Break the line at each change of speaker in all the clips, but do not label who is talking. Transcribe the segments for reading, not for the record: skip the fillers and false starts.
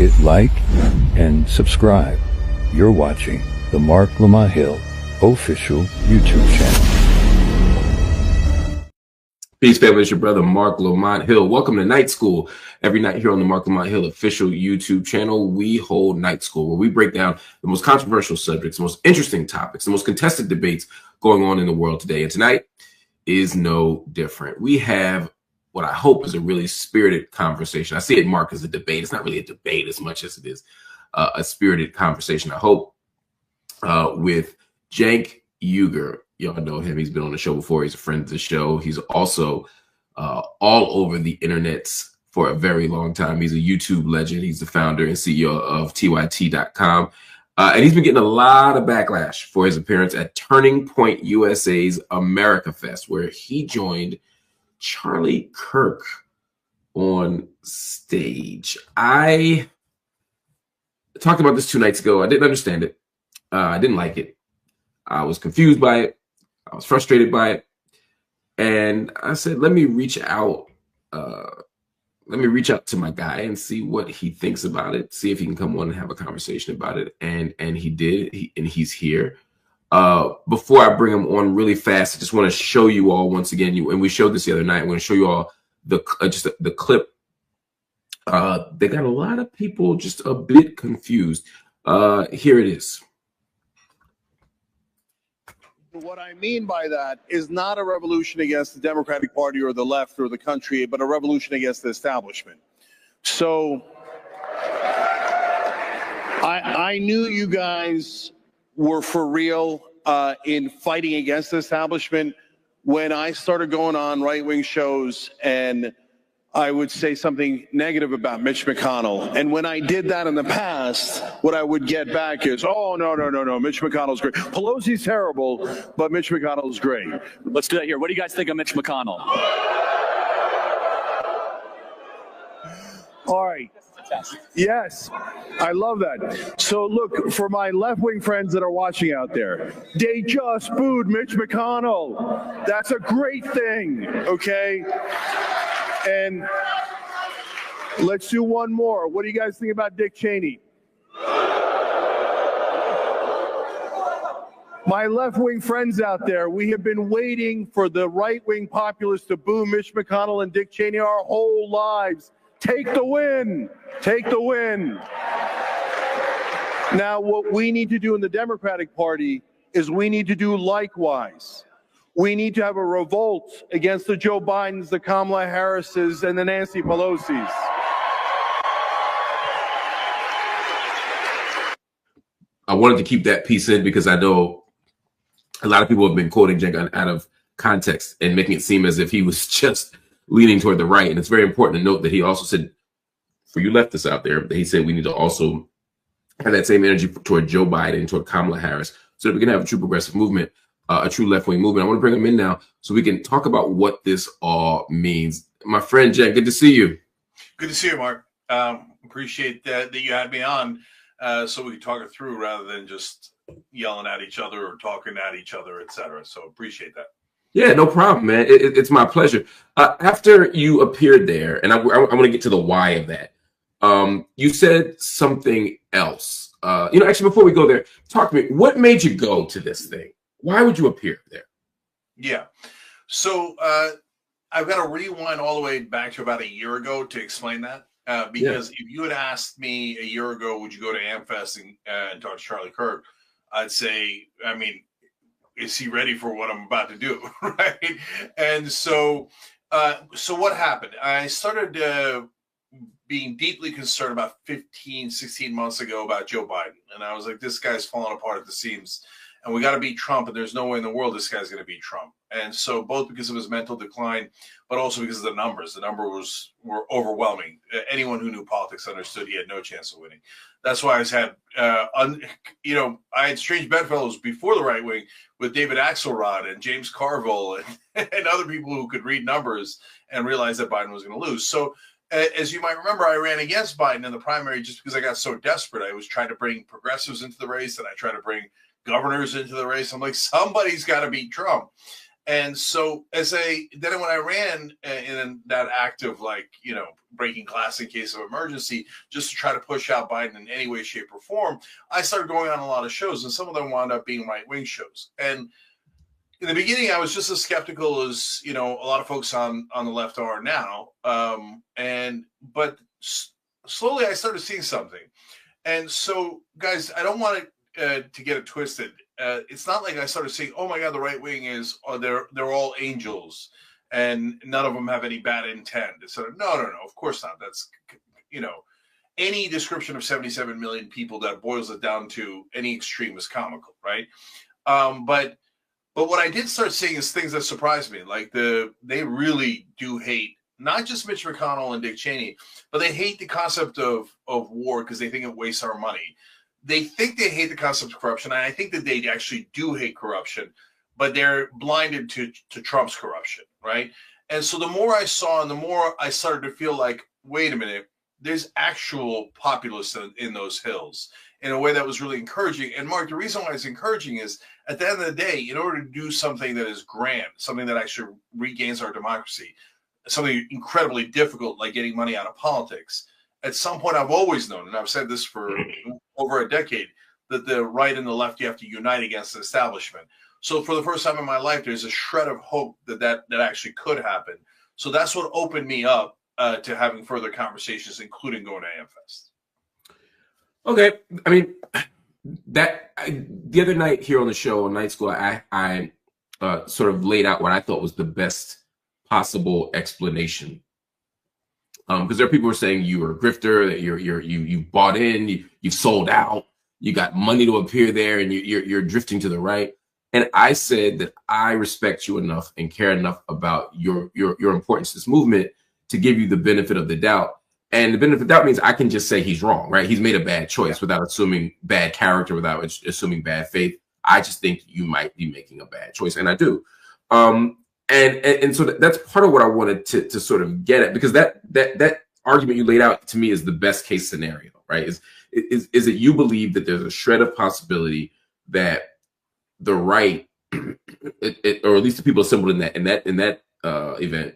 hit like and subscribe. You're watching the Marc Lamont Hill official YouTube channel.
Peace, family. It's your brother, Marc Lamont Hill. Welcome to Night School. Every night here on the Marc Lamont Hill official YouTube channel, we hold Night School, where we break down the most controversial subjects, the most interesting topics, the most contested debates going on in the world today. And tonight is no different. We have what I hope is a really spirited conversation. I see it marked as a debate. It's not really a debate as much as it is a spirited conversation, I hope, with Cenk Uygur. Y'all know him. He's been on the show before. He's a friend of the show. He's also all over the internets for a very long time. He's a YouTube legend. He's the founder and CEO of TYT.com. And he's been getting a lot of backlash for his appearance at Turning Point USA's America Fest, where he joined Charlie Kirk on stage. I talked about this 2 nights ago. I didn't understand it. I didn't like it. I was confused by it. I was frustrated by it. And I said, let me reach out. Let me reach out to my guy and see what he thinks about it. See if he can come on and have a conversation about it. And he did. He's here. Before I bring him on really fast, I just want to show you all once again. And we showed this the other night. I'm going to show you all the clip. They got a lot of people just a bit confused. Here it is.
What I mean by that is not a revolution against the Democratic Party or the left or the country, but a revolution against the establishment. So I knew you guys were for real in fighting against the establishment when I started going on right-wing shows and I would say something negative about Mitch McConnell. And when I did that in the past, what I would get back is, oh, no, Mitch McConnell's great. Pelosi's terrible, but Mitch McConnell's great.
Let's do that here. What do you guys think of Mitch McConnell?
All right. Yes, I love that. So look, for my left-wing friends that are watching out there, they just booed Mitch McConnell. That's a great thing, okay? And let's do one more. What do you guys think about Dick Cheney? My left-wing friends out there, we have been waiting for the right-wing populists to boo Mitch McConnell and Dick Cheney our whole lives. Take the win. Take the win. Now, what we need to do in the Democratic Party is we need to do likewise. We need to have a revolt against the Joe Bidens, the Kamala Harrises, and the Nancy Pelosi's.
I wanted to keep that piece in because I know a lot of people have been quoting Cenk out of context and making it seem as if he was just leaning toward the right. And it's very important to note that he also said, for you leftists out there, that he said we need to also have that same energy toward Joe Biden, toward Kamala Harris, so that we can have a true progressive movement. A true left-wing movement. I want to bring him in now so we can talk about what this all means. My friend Cenk, good to see you.
Good to see you, Mark. Appreciate that you had me on so we could talk it through rather than just yelling at each other or talking at each other, etc. So appreciate that. Yeah,
no problem, man. It's my pleasure. After you appeared there, and I want to get to the why of that, you said something else. Actually, before we go there, talk to me. What made you go to this thing? Why would you appear there?
Yeah. So I've got to rewind all the way back to about a year ago to explain that. Because if you had asked me a year ago, would you go to AmFest and talk to Charlie Kirk? I'd say, I mean, is he ready for what I'm about to do? Right. And so what happened? I started being deeply concerned about 16 months ago about Joe Biden. And I was like, this guy's falling apart at the seams. And we got to beat Trump, and there's no way in the world this guy's going to beat Trump. And so both because of his mental decline, but also because of the numbers. The numbers were overwhelming. Anyone who knew politics understood he had no chance of winning. That's why I had strange bedfellows before the right wing with David Axelrod and James Carville and other people who could read numbers and realize that Biden was going to lose. So as you might remember, I ran against Biden in the primary just because I got so desperate. I was trying to bring progressives into the race, and I tried to bring governors into the race. I'm like, somebody's got to beat Trump. And so then when I ran in that act of like, breaking glass in case of emergency, just to try to push out Biden in any way, shape, or form, I started going on a lot of shows, and some of them wound up being right-wing shows. And in the beginning, I was just as skeptical as, a lot of folks on the left are now. But slowly I started seeing something. And so, guys, I don't want to get it twisted. It's not like I started saying, "Oh my God, the right wing they're all angels, and none of them have any bad intent." It's sort of no, of course not. That's any description of 77 million people that boils it down to any extreme is comical, right? But what I did start seeing is things that surprised me, like they really do hate not just Mitch McConnell and Dick Cheney, but they hate the concept of war because they think it wastes our money. They think they hate the concept of corruption, and I think that they actually do hate corruption, but they're blinded to Trump's corruption, right? And so the more I saw and the more I started to feel like, wait a minute, there's actual populists in those hills in a way that was really encouraging. And Mark, the reason why it's encouraging is at the end of the day, in order to do something that is grand, something that actually regains our democracy, something incredibly difficult like getting money out of politics, at some point I've always known, and I've said this for over a decade, that the right and the left, you have to unite against the establishment. So for the first time in my life, there's a shred of hope that actually could happen. So that's what opened me up to having further conversations, including going to AmFest.
Okay. I mean, the other night here on the show on Night School, I sort of laid out what I thought was the best possible explanation. Because there are people who are saying you were a grifter, that you bought in, you've sold out, you got money to appear there, and you're drifting to the right. And I said that I respect you enough and care enough about your importance to this movement to give you the benefit of the doubt. And the benefit of the doubt means I can just say he's wrong, right? He's made a bad choice without assuming bad character, without assuming bad faith. I just think you might be making a bad choice, and I do. And so that's part of what I wanted to sort of get at, because that argument you laid out to me is the best case scenario, right? Is that you believe that there's a shred of possibility that the right, or at least the people assembled in that event,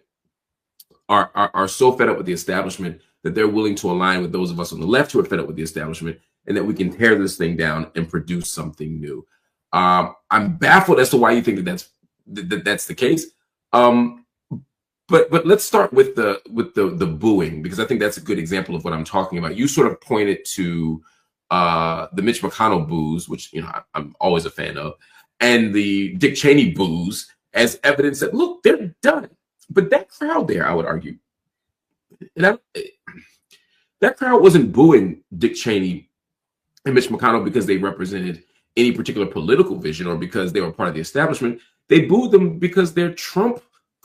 are so fed up with the establishment that they're willing to align with those of us on the left who are fed up with the establishment, and that we can tear this thing down and produce something new. I'm baffled as to why you think that's the case. But let's start with the booing, because I think that's a good example of what I'm talking about. You sort of pointed to the Mitch McConnell boos, which I'm always a fan of, and the Dick Cheney boos as evidence that, look, they're done. But that crowd there, I would argue, and that crowd wasn't booing Dick Cheney and Mitch McConnell because they represented any particular political vision or because they were part of the establishment. They booed them because they're Trump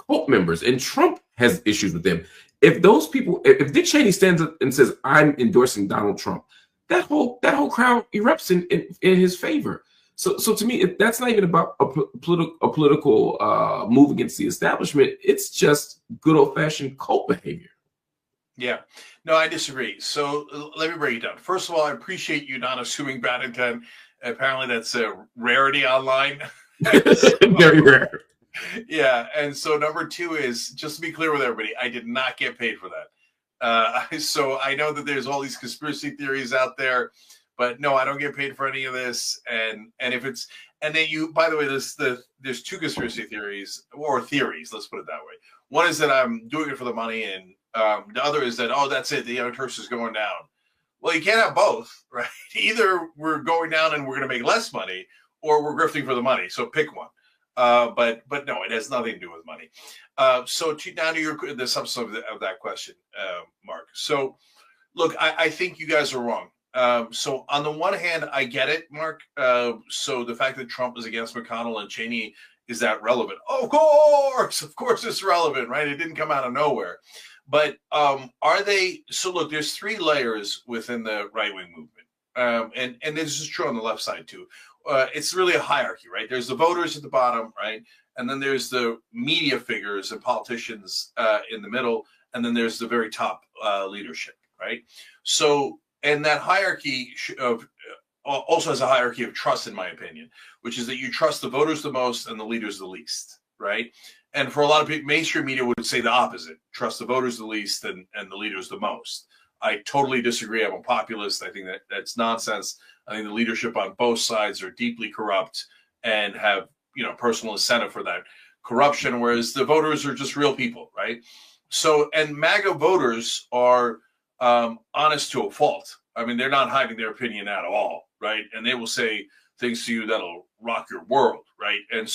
cult members, and Trump has issues with them. If those people, if Dick Cheney stands up and says, "I'm endorsing Donald Trump," that whole crowd erupts in his favor. So to me, that's not even about a political move against the establishment. It's just good old fashioned cult behavior.
Yeah, no, I disagree. So let me break it down. First of all, I appreciate you not assuming bad intent. Apparently, that's a rarity online.
Very rare.
Yeah, and so number two is, just to be clear with everybody, I did not get paid for that. So I know that there's all these conspiracy theories out there, but no, I don't get paid for any of this. And if it's, and then by the way, there's two conspiracy theories, or theories, let's put it that way. One is that I'm doing it for the money, and the other is that, that's it, the Young Turks is going down. Well, you can't have both, right? Either we're going down and we're going to make less money, or we're grifting for the money. So pick one. But no, it has nothing to do with money. So now to the substance of that question, Mark. So look, I think you guys are wrong. So on the one hand, I get it, Mark. So the fact that Trump is against McConnell and Cheney, is that relevant? Of course it's relevant, right? It didn't come out of nowhere. But are they? So look, there's three layers within the right-wing movement. And this is true on the left side too. It's really a hierarchy, right? There's the voters at the bottom, right? And then there's the media figures and politicians in the middle. And then there's the very top leadership, right? So, and that hierarchy also has a hierarchy of trust, in my opinion, which is that you trust the voters the most and the leaders the least, right? And for a lot of people, mainstream media would say the opposite: trust the voters the least and the leaders the most. I totally disagree. I'm a populist. I think that's nonsense. I think the leadership on both sides are deeply corrupt and have, personal incentive for that corruption, whereas the voters are just real people, right? So, and MAGA voters are honest to a fault. I mean, they're not hiding their opinion at all, right? And they will say things to you that'll rock your world, right? And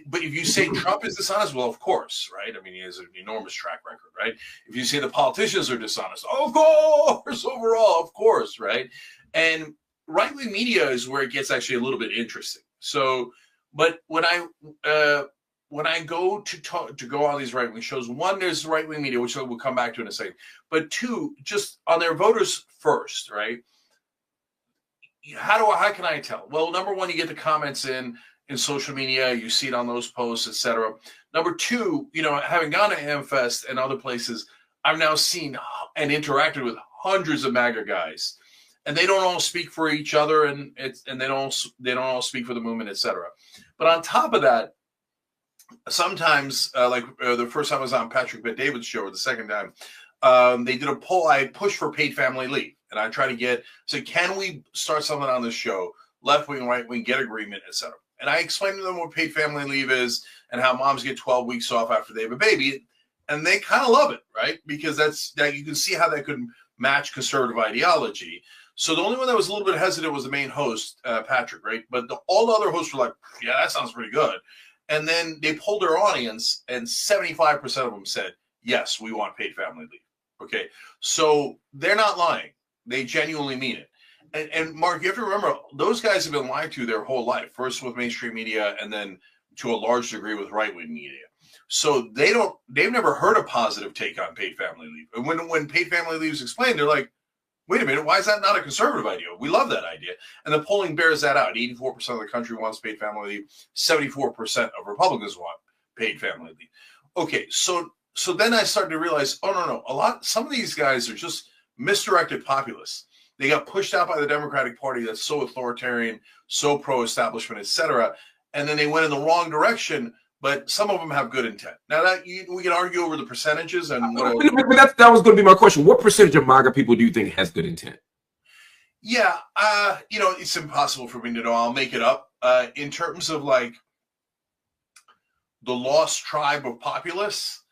but if you say Trump is dishonest, well, of course, right? I mean, he has an enormous track record, right? If you say the politicians are dishonest, of course, overall, of course, right? And right-wing media is where it gets actually a little bit interesting. So, but when I go to go on these right-wing shows, one, there's right-wing media, which we'll come back to in a second. But two, just on their voters first, right? How can I tell? Well, number one, you get the comments in social media, you see it on those posts, etc. Number two, having gone to AmFest and other places, I've now seen and interacted with hundreds of MAGA guys, and they don't all speak for each other, and they don't all speak for the movement, etc. But on top of that, sometimes, the first time I was on Patrick Bet-David's show, or the second time, they did a poll. I pushed for paid family leave, and I try to say, can we start something on this show, left wing, right wing, get agreement, etc. And I explained to them what paid family leave is and how moms get 12 weeks off after they have a baby. And they kind of love it, right? Because that you can see how that could match conservative ideology. So the only one that was a little bit hesitant was the main host, Patrick, right? But all the other hosts were like, yeah, that sounds pretty good. And then they polled their audience, and 75% of them said, yes, we want paid family leave. Okay. So they're not lying. They genuinely mean it. And Mark, you have to remember, those guys have been lied to their whole life, first with mainstream media and then to a large degree with right-wing media. So they've never heard a positive take on paid family leave. And when paid family leave is explained, they're like, wait a minute, why is that not a conservative idea? We love that idea. And the polling bears that out. 84% of the country wants paid family leave. 74% of Republicans want paid family leave. Okay, so then I started to realize, some of these guys are just misdirected populists. They got pushed out by the Democratic Party that's so authoritarian, so pro-establishment, etc. And then they went in the wrong direction, but some of them have good intent. Now, we can argue over the percentages. But
that was going to be my question. What percentage of MAGA people do you think has good intent?
Yeah, it's impossible for me to know. I'll make it up. In terms of like the lost tribe of populists,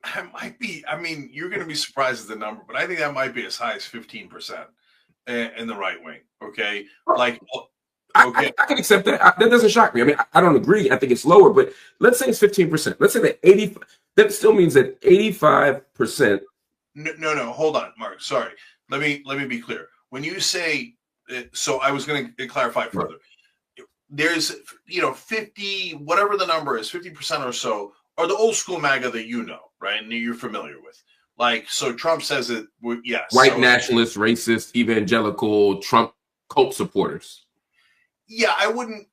you're going to be surprised at the number, but I think that might be as high as 15% in the right wing. Okay. I can accept that. That doesn't shock me. I mean, I don't agree. I think it's lower, but let's say it's 15%. Let's say that that still means that 85%. No, hold on, Mark. Sorry. Let me be clear. When you say, so I was going to clarify further. Right. There's, 50, whatever the number is, 50% or so are the old school MAGA that right? And you're familiar with. So Trump says it, yes.
White nationalists, racist, evangelical, Trump cult supporters.
Yeah, I wouldn't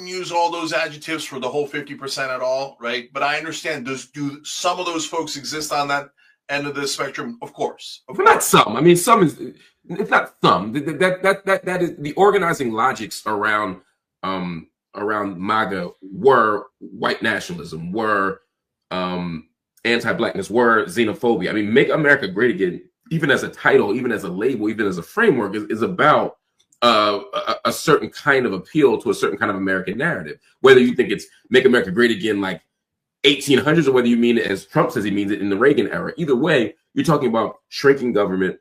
use all those adjectives for the whole 50% at all, right? But I understand, do some of those folks exist on that end of the spectrum? Of course.
Not some. I mean, it's not some. That is the organizing logics around MAGA were white nationalism, were anti-blackness, were xenophobia. I mean, Make America Great Again, even as a title, even as a label, even as a framework, is about a certain kind of appeal to a certain kind of American narrative. Whether you think it's Make America Great Again like 1800s, or whether you mean it as Trump says he means it in the Reagan era. Either way, you're talking about shrinking government.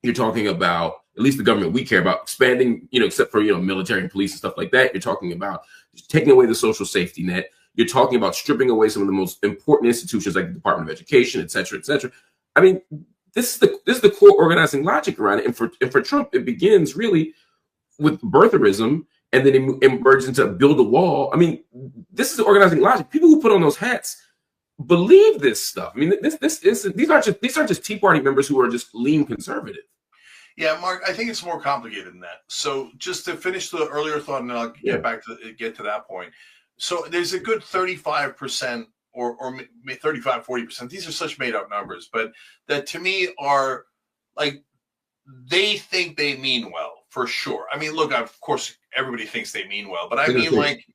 You're talking about, at least the government we care about, expanding, except for, military and police and stuff like that. You're talking about taking away the social safety net. You're talking about stripping away some of the most important institutions like the Department of Education, et cetera, et cetera. I mean, this is the core organizing logic around it. And for Trump, it begins really with birtherism, and then it emerges into build a wall. I mean, this is the organizing logic. People who put on those hats believe this stuff. I mean, these aren't just Tea Party members who are just lean conservative.
Yeah, Mark, I think it's more complicated than that. So just to finish the earlier thought, and then I'll get to that point. So there's a good 35% or 35, 40%. These are such made up numbers, but that to me are like, they think they mean well, for sure. I mean, look, of course, everybody thinks they mean well, but I mean, like,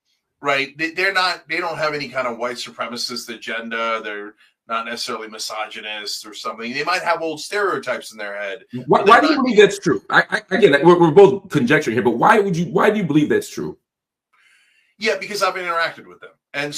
right? They're not. They don't have any kind of white supremacist agenda. They're not necessarily misogynist or something. They might have old stereotypes in their head.
Why do you believe that's true? Again, we're both conjecturing here, but why do you believe that's true?
Yeah, because I've interacted with them. And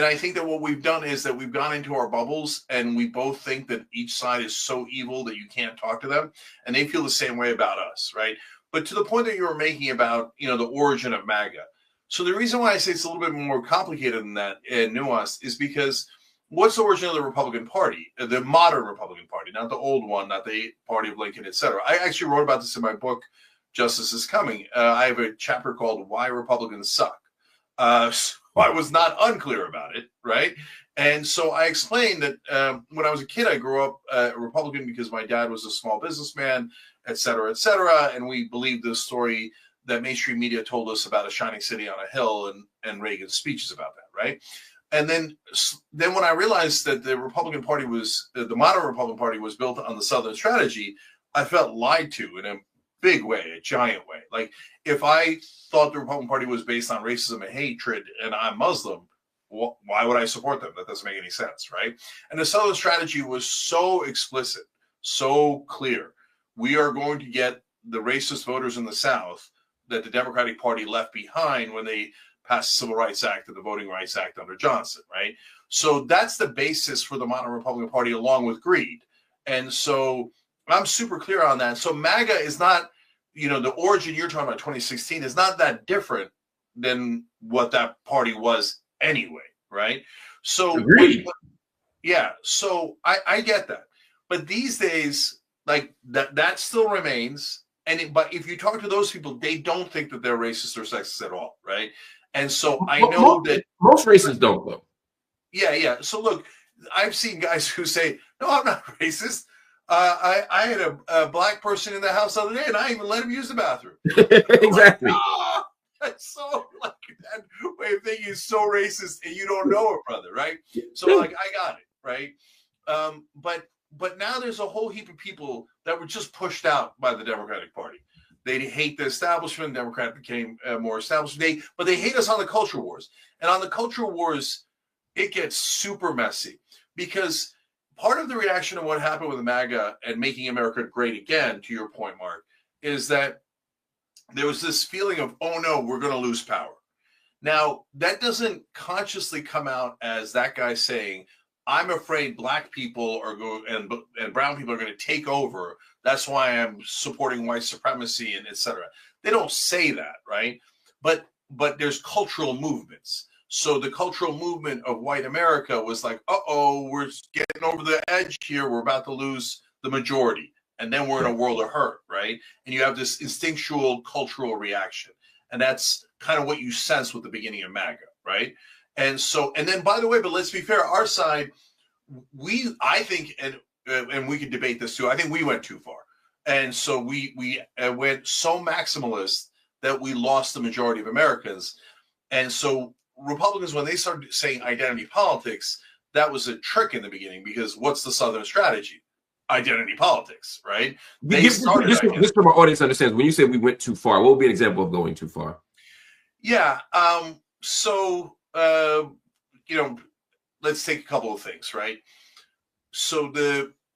I think that what we've done is that we've gone into our bubbles and we both think that each side is so evil that you can't talk to them. And they feel the same way about us, right? But to the point that you were making about, the origin of MAGA. So the reason why I say it's a little bit more complicated than that and nuanced is because what's the origin of the Republican Party, the modern Republican Party, not the old one, not the party of Lincoln, et cetera. I actually wrote about this in my book, Justice is Coming. I have a chapter called Why Republicans Suck. So I was not unclear about it, right? And so I explained that when I was a kid, I grew up a Republican because my dad was a small businessman, et cetera, and we believed the story that mainstream media told us about a shining city on a hill and Reagan's speeches about that, right? And then when I realized that the Republican Party the modern Republican Party was built on the Southern strategy, I felt lied to in a big way, a giant way. Like if I thought the Republican Party was based on racism and hatred and I'm Muslim, why would I support them? That doesn't make any sense, right? And the Southern strategy was so explicit, so clear. We are going to get the racist voters in the South that the Democratic Party left behind when they passed the Civil Rights Act and the Voting Rights Act under Johnson, right? So that's the basis for the modern Republican Party along with greed. And so I'm super clear on that. So MAGA is not, the origin you're talking about, 2016, is not that different than what that party was anyway, right? So,
agreed.
Yeah, so I get that. But these days, like that still remains. But if you talk to those people, they don't think that they're racist or sexist at all, right? And so I know that
most racists don't, though.
Yeah. So look, I've seen guys who say, "No, I'm not racist. I had a black person in the house the other day, and I even let him use the bathroom."
Exactly.
Like, oh, that's so like that way of thinking is so racist, and you don't know it, brother, right? So like, I got it, right? But now there's a whole heap of people that were just pushed out by the Democratic Party. They hate the establishment. Democrat became more established. But they hate us on the culture wars. And on the culture wars, it gets super messy because part of the reaction to what happened with MAGA and making America great again, to your point, Mark, is that there was this feeling of, oh no, we're going to lose power. Now, that doesn't consciously come out as that guy saying, I'm afraid black people and brown people are going to take over. That's why I'm supporting white supremacy and et cetera. They don't say that, right? But there's cultural movements. So the cultural movement of white America was like, we're getting over the edge here. We're about to lose the majority. And then we're in a world of hurt, right? And you have this instinctual cultural reaction. And that's kind of what you sense with the beginning of MAGA, right? And then, by the way, but let's be fair, our side, I think, and we could debate this too, I think we went too far. And so we went so maximalist that we lost the majority of Americans. And so Republicans, when they started saying identity politics, that was a trick in the beginning because what's the Southern strategy? Identity politics, right?
Just so my audience understands, when you say we went too far, what would be an example of going too far?
Yeah. Let's take a couple of things, right? So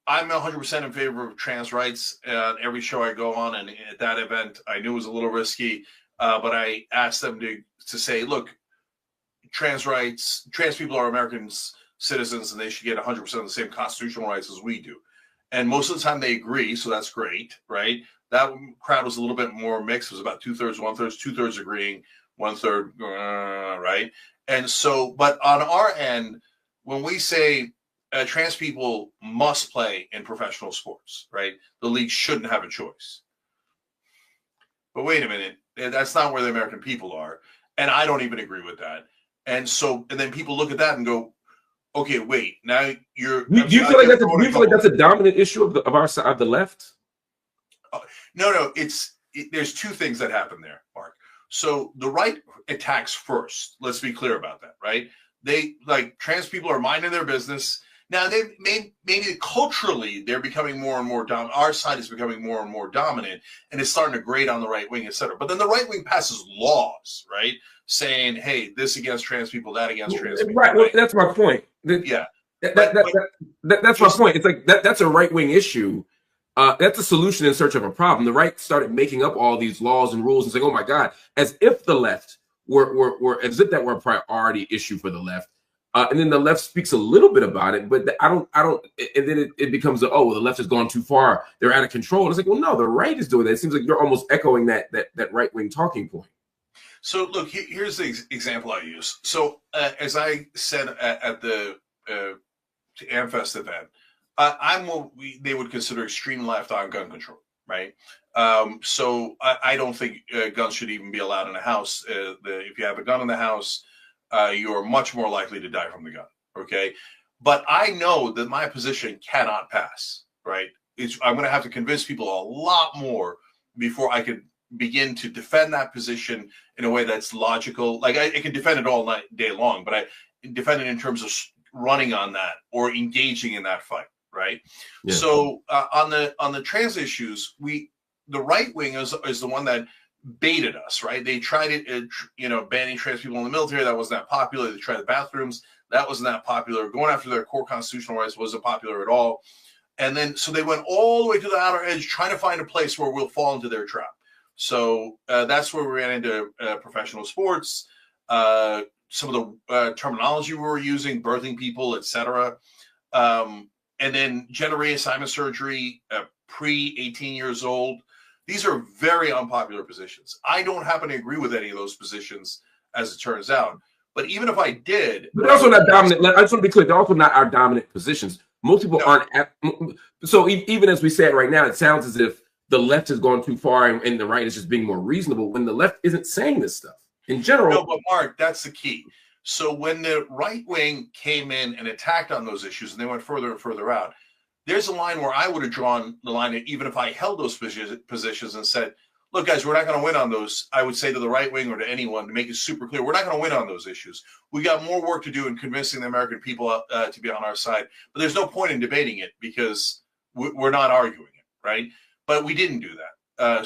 I'm 100% in favor of trans rights. Every show I go on, and at that event, I knew it was a little risky, but I asked them to say, look, trans people are American citizens, and they should get 100% of the same constitutional rights as we do. And most of the time they agree, so that's great, right? That crowd was a little bit more mixed. It was about 2/3, 1/3, 2/3 agreeing, 1/3, right? And so, but on our end, when we say trans people must play in professional sports, right? The league shouldn't have a choice. But wait a minute, that's not where the American people are. And I don't even agree with that. And then people look at that and go, okay, wait, now you're. Do you feel
like that's a dominant issue of our side, of the left?
No, there's two things that happen there, Mark. So the right attacks first. Let's be clear about that, right? They trans people are minding their business. Now, they maybe culturally they're becoming more and more dominant. Our side is becoming more and more dominant, and it's starting to grate on the right wing, et cetera. But then the right wing passes laws, right, saying, "Hey, this against trans people, that against trans people."
Right. Well, that's my point.
Yeah,
that's my point. It's like that's a right wing issue. That's a solution in search of a problem. The right started making up all these laws and rules and saying, "Oh my God," as if the left were as if that were a priority issue for the left. And then the left speaks a little bit about it, but I don't. And then it becomes the left has gone too far. They're out of control. And it's like, well, no, the right is doing that. It seems like you're almost echoing that right wing talking point.
So look, here's the example I use. So as I said at the AmFest event, I'm what they would consider extreme left on gun control, right? So I don't think guns should even be allowed in a house. If you have a gun in the house, you're much more likely to die from the gun, okay? But I know that my position cannot pass, right? I'm going to have to convince people a lot more before I could begin to defend that position in a way that's logical. Like I can defend it all day long, but I defend it in terms of running on that or engaging in that fight, right? Yeah. So on the trans issues, the right wing is the one that baited us, right? They tried it, banning trans people in the military. That wasn't that popular. They tried the bathrooms. That wasn't that popular. Going after their core constitutional rights wasn't popular at all. And then, so they went all the way to the outer edge, trying to find a place where we'll fall into their trap. So that's where we ran into professional sports, some of the terminology we were using, birthing people, etc. And then gender reassignment surgery, pre-18 years old. These are very unpopular positions. I don't happen to agree with any of those positions, as it turns out. But even if I did,
but they're also not dominant. I just want to be clear; they're also not our dominant positions. Most people aren't. So even as we say it right now, it sounds as if the left has gone too far and the right is just being more reasonable. When the left isn't saying this stuff in general.
No, but Mark, that's the key. So when the right wing came in and attacked on those issues, and they went further and further out. There's a line where I would have drawn the line, even if I held those positions and said, look, guys, we're not going to win on those. I would say to the right wing or to anyone to make it super clear, we're not going to win on those issues. We got more work to do in convincing the American people to be on our side. But there's no point in debating it because we're not arguing it, right? But we didn't do that.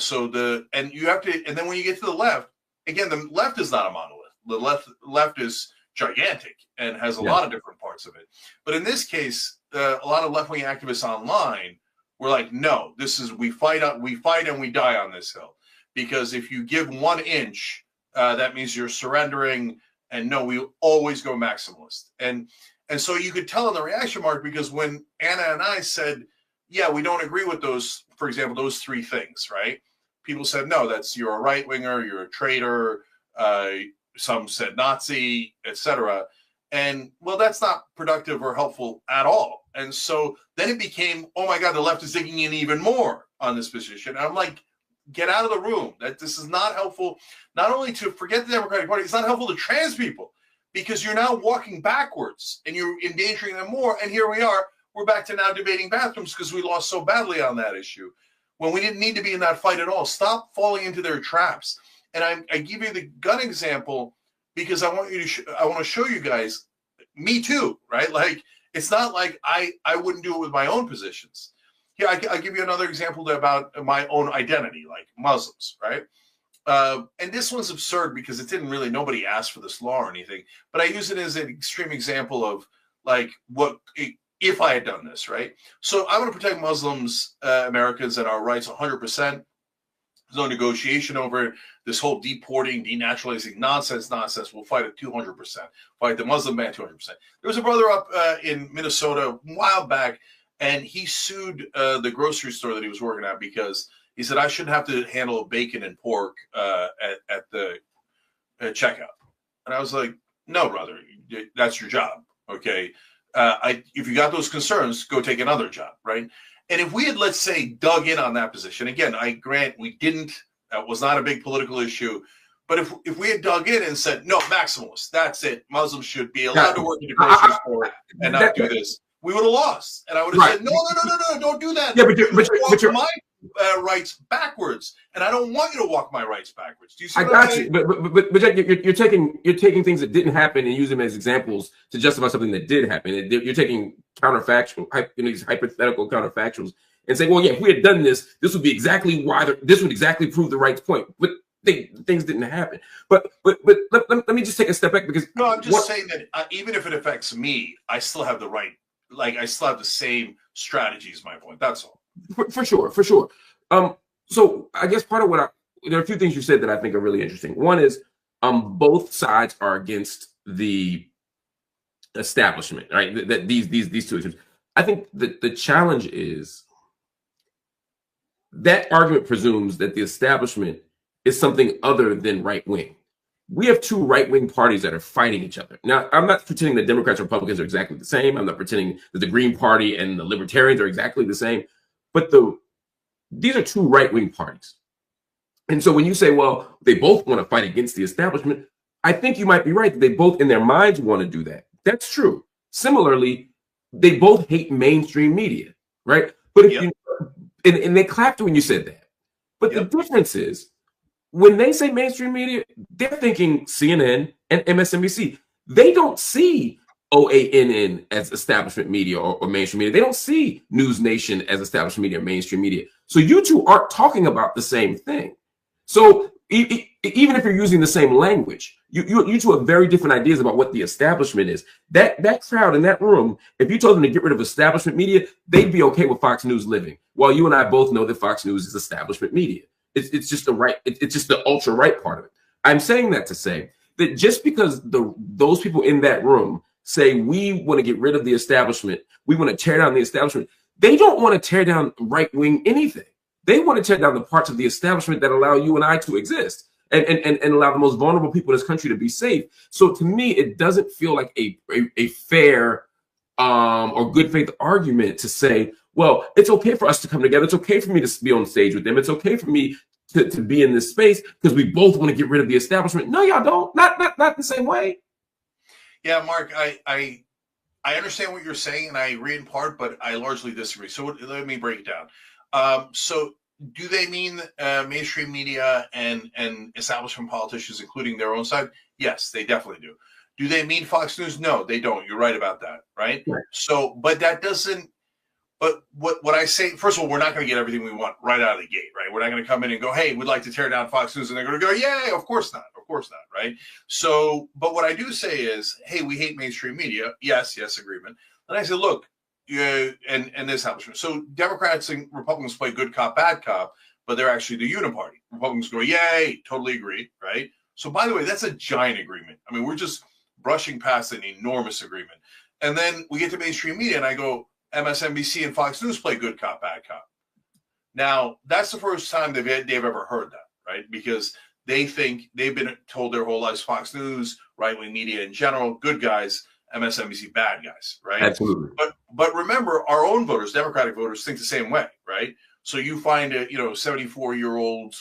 And then when you get to the left, again, the left is not a monolith. The left is gigantic and has a lot of different parts of it. But in this case, a lot of left-wing activists online were like, no, this is we fight and we die on this hill. Because if you give 1 inch, that means you're surrendering. And no, we always go maximalist. And so you could tell in the reaction, Mark, because when Anna and I said, yeah, we don't agree with those, for example, those 3 things, right? People said, no, you're a right-winger, you're a traitor, some said Nazi, etc. And well, that's not productive or helpful at all. And so then it became, oh my God, the left is digging in even more on this position. And I'm like, get out of the room. That this is not helpful, not only to forget the Democratic Party, it's not helpful to trans people because you're now walking backwards and you're endangering them more. And here we are, we're back to now debating bathrooms because we lost so badly on that issue when we didn't need to be in that fight at all. Stop falling into their traps. And I give you the gun example because I want to show you guys, me too, right? Like, it's not like I wouldn't do it with my own positions. Here, I'll give you another example about my own identity, like Muslims, right? And this one's absurd because nobody asked for this law or anything, but I use it as an extreme example of like if I had done this, right? So I want to protect Muslims, Americans, and our rights 100%. There's no negotiation over it. This whole deporting, denaturalizing nonsense. We'll fight it 200%. Fight the Muslim ban 200%. There was a brother up in Minnesota a while back, and he sued the grocery store that he was working at because he said, I shouldn't have to handle bacon and pork at the checkout. And I was like, no, brother, that's your job, okay? If you got those concerns, go take another job, right? And if we had, let's say, dug in on that position, again, I grant we didn't, that was not a big political issue, but if we had dug in and said, no, maximalist, that's it, Muslims should be allowed to work in the grocery store and not do this, we would have lost. And I would have said, no, don't do that.
Yeah, but
rights backwards, and I don't want you to walk my rights backwards. Do you see?
I got you, but Jack, you're taking things that didn't happen and using them as examples to justify something that did happen. You're taking counterfactual, these hypothetical counterfactuals, and saying, well, yeah, if we had done this, this would be exactly why. This would exactly prove the right's point. But things didn't happen. But let me just take a step back, because
no, I'm just saying that even if it affects me, I still have the right. Like, I still have the same strategy. Is my point. That's all.
For sure. So I guess part of there are a few things you said that I think are really interesting. One is, both sides are against the establishment, right? That these two issues. I think that the challenge is that argument presumes that the establishment is something other than right wing. We have two right-wing parties that are fighting each other. Now, I'm not pretending that Democrats and Republicans are exactly the same. I'm not pretending that the Green Party and the Libertarians are exactly the same. But these are two right-wing parties. And so when you say, well, they both want to fight against the establishment, I think you might be right that they both in their minds want to do that. That's true. Similarly, they both hate mainstream media, right? But if and they clapped when you said that. But the difference is, when they say mainstream media, they're thinking CNN and MSNBC. They don't see OANN as establishment media or mainstream media. They don't see News Nation as establishment media or mainstream media. So you two aren't talking about the same thing. So even if you're using the same language, you two have very different ideas about what the establishment is. That crowd in that room, if you told them to get rid of establishment media, they'd be okay with Fox News living. While you and I both know that Fox News is establishment media. It's just it's just the ultra right part of it. I'm saying that to say that just because those people in that room say we want to get rid of the establishment, we want to tear down the establishment, they don't want to tear down right wing anything. They want to tear down the parts of the establishment that allow you and I to exist and allow the most vulnerable people in this country to be safe. So to me, it doesn't feel like a fair or good faith argument to say, well, it's okay for us to come together. It's okay for me to be on stage with them. It's okay for me to be in this space because we both want to get rid of the establishment. No, y'all don't. Not the same way.
Yeah, Mark, I understand what you're saying, and I agree in part, but I largely disagree. So let me break it down. So do they mean mainstream media and establishment politicians, including their own side? Yes, they definitely do. Do they mean Fox News? No, they don't. You're right about that, right? So, but that doesn't. But what I say, first of all, we're not going to get everything we want right out of the gate, right? We're not going to come in and go, hey, we'd like to tear down Fox News, and they're going to go, yeah, of course not, right? So, but what I do say is, hey, we hate mainstream media. Yes, agreement. And I say, look, and the establishment. So Democrats and Republicans play good cop, bad cop, but they're actually the uniparty. Republicans go, yay, totally agree, right? So, by the way, that's a giant agreement. I mean, we're just brushing past an enormous agreement. And then we get to mainstream media, and I go, MSNBC and Fox News play good cop, bad cop. Now, that's the first time they've ever heard that, right? Because they think they've been told their whole lives, Fox News, right-wing media in general, good guys, MSNBC, bad guys, right?
Absolutely.
But remember, our own voters, Democratic voters, think the same way, right? So you find a 74-year-old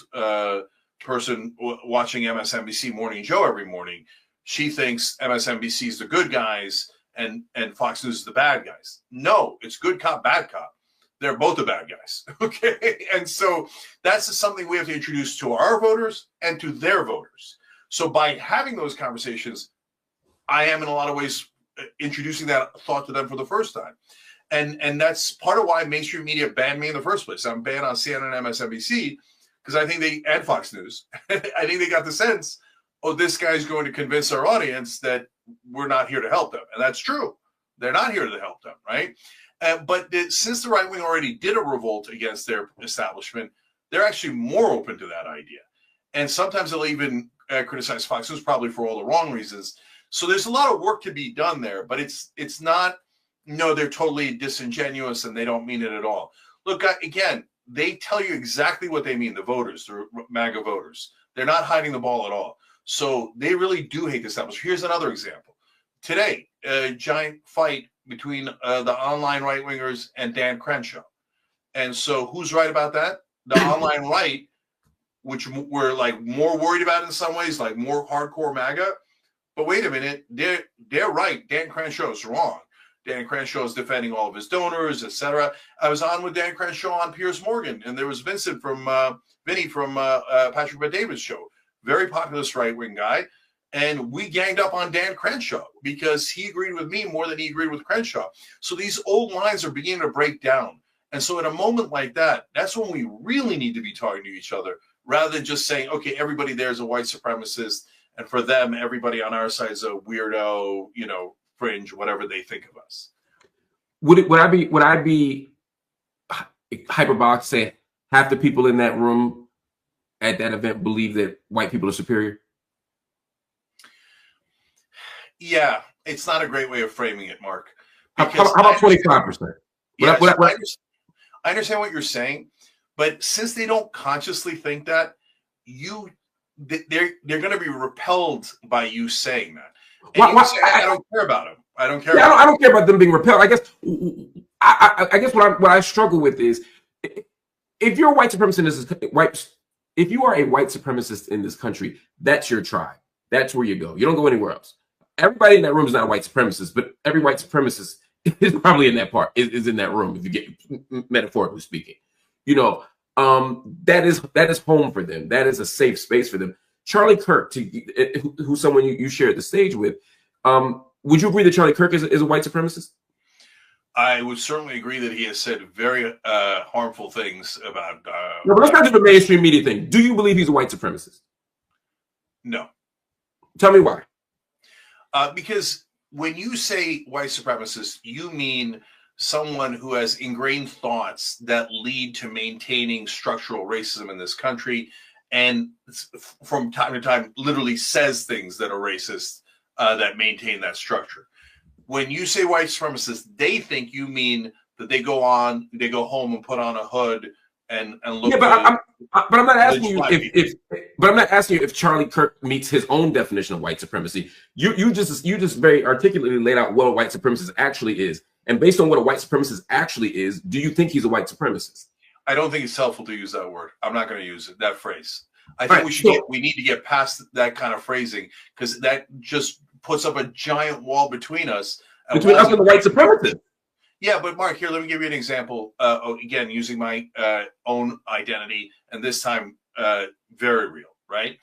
person watching MSNBC Morning Joe every morning. She thinks MSNBC is the good guys and Fox News is the bad guys. No, it's good cop, bad cop. They're both the bad guys, okay? And so that's something we have to introduce to our voters and to their voters. So by having those conversations, I am in a lot of ways introducing that thought to them for the first time. And that's part of why mainstream media banned me in the first place. I'm banned on CNN and MSNBC because I think and Fox News. I think they got the sense, oh, this guy's going to convince our audience that we're not here to help them. And that's true. They're not here to help them, right? But since the right wing already did a revolt against their establishment, they're actually more open to that idea. And sometimes they'll even criticize Fox News, probably for all the wrong reasons. So there's a lot of work to be done there, but it's not, no, they're totally disingenuous and they don't mean it at all. Look, again, they tell you exactly what they mean, the voters, the MAGA voters. They're not hiding the ball at all. So they really do hate the establishment. Here's another example. Today, a giant fight between the online right-wingers and Dan Crenshaw. And so who's right about that? The online right, which we're like more worried about in some ways, like more hardcore MAGA. But wait a minute, they're right. Dan Crenshaw is wrong. Dan Crenshaw is defending all of his donors, etc. I was on with Dan Crenshaw on Piers Morgan, and there was Vinny from Patrick Bet-David's show, very populist right-wing guy, and we ganged up on Dan Crenshaw because he agreed with me more than he agreed with Crenshaw. So these old lines are beginning to break down. And so in a moment like that, that's when we really need to be talking to each other, rather than just saying, okay, everybody there is a white supremacist, and for them, everybody on our side is a weirdo, fringe, whatever they think of us.
Would I be hyperbolic to say half the people in that room at that event believe that white people are superior?
Yeah, it's not a great way of framing it, Mark.
How about 25%?
Yeah, I understand what you're saying, but since they don't consciously think that, they're going to be repelled by you saying that. And I don't care about them. I don't care. I
don't care about them being repelled. I guess what I struggle with is, if you're a white supremacist if you are a white supremacist in this country, that's your tribe. That's where you go. You don't go anywhere else. Everybody in that room is not a white supremacist, but every white supremacist is probably in that part, is in that room, if you get metaphorically speaking. That is home for them. That is a safe space for them. Charlie Kirk, who's someone you shared the stage with, would you agree that Charlie Kirk is a white supremacist?
I would certainly agree that he has said very harmful things about.
No, but let's not do the mainstream media thing. Do you believe he's a white supremacist?
No.
Tell me why.
Because when you say white supremacist, you mean someone who has ingrained thoughts that lead to maintaining structural racism in this country, and from time to time literally says things that are racist that maintain that structure. When you say white supremacists, they think you mean that they go home and put on a hood and look. Yeah,
but I'm not asking you if Charlie Kirk meets his own definition of white supremacy. You just very articulately laid out what a white supremacist actually is, and based on what a white supremacist actually is, do you think he's a white supremacist?
I don't think it's helpful to use that word. I'm not going to use it, that phrase. I think we need to get past that kind of phrasing, because that just puts up a giant wall between us.
Between us and the white supremacist.
Yeah, but Mark, here, let me give you an example. Again, using my own identity, and this time very real, right?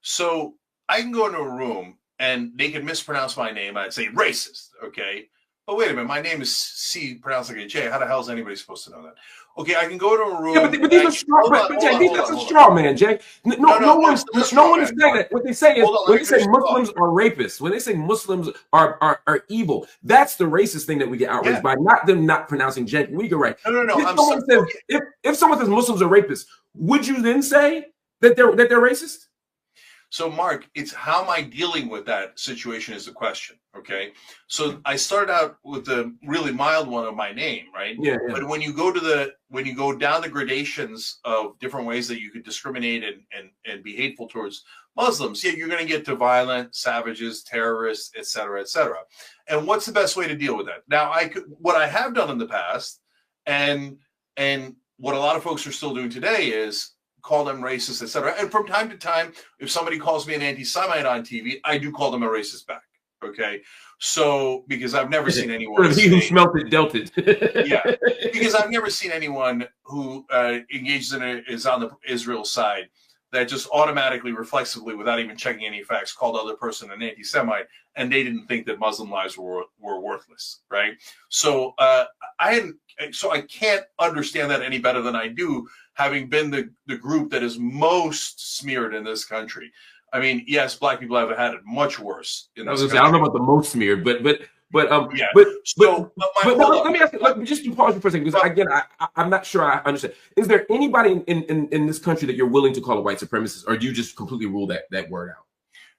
So I can go into a room and they can mispronounce my name. I'd say racist, okay? But wait a minute, my name is C, pronounced like a J. How the hell is anybody supposed to know that? Okay, I can go to a room.
Yeah, but these are straw, that's a straw man, Jay. No one is saying that. What they say is, when they say Muslims are rapists, when they say Muslims are evil, that's the racist thing that we get outraged by, not them not pronouncing Cenk Uygur right.
No.
If someone says Muslims are rapists, would you then say that they're racist?
So, Mark, it's how am I dealing with that situation is the question, okay? So I started out with the really mild one of my name, right?
Yeah.
But when you go down the gradations of different ways that you could discriminate and be hateful towards Muslims, you're going to get to violent, savages, terrorists, et cetera, et cetera. And what's the best way to deal with that? Now, what I have done in the past, and what a lot of folks are still doing today is call them racist, etc. And from time to time, if somebody calls me an anti-Semite on TV, I do call them a racist back. Okay, so because I've never seen anyone.
He who smelt it dealt it.
Yeah, because I've never seen anyone who engages is on the Israel side that just automatically, reflexively, without even checking any facts, called the other person an anti-Semite, and they didn't think that Muslim lives were worthless, right? So I can't understand that any better than I do, having been the group that is most smeared in this country. I mean, yes, black people have had it much worse in this country.
I don't know about the most smeared, but let me ask you, just to pause for a second, because again, I'm not sure I understand. Is there anybody in this country that you're willing to call a white supremacist, or do you just completely rule that word out?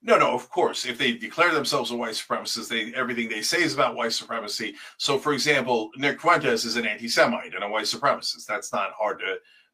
No, of course. If they declare themselves a white supremacist, everything they say is about white supremacy. So, for example, Nick Fuentes is an anti-Semite and a white supremacist. That's not hard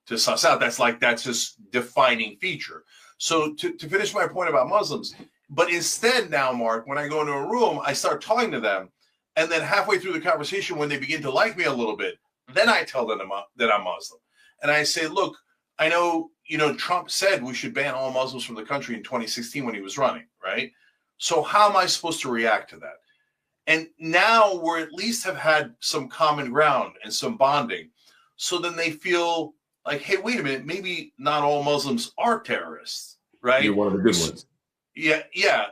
to suss out. That's just defining feature. So to finish my point about Muslims, but instead now, Mark, when I go into a room, I start talking to them, and then halfway through the conversation, when they begin to like me a little bit, then I tell them that I'm Muslim. And I say, look, I know, Trump said we should ban all Muslims from the country in 2016 when he was running, right? So how am I supposed to react to that? And now we're at least have had some common ground and some bonding. So then they feel like, hey, wait a minute, maybe not all Muslims are terrorists, right?
You're one of the good ones.
Yeah.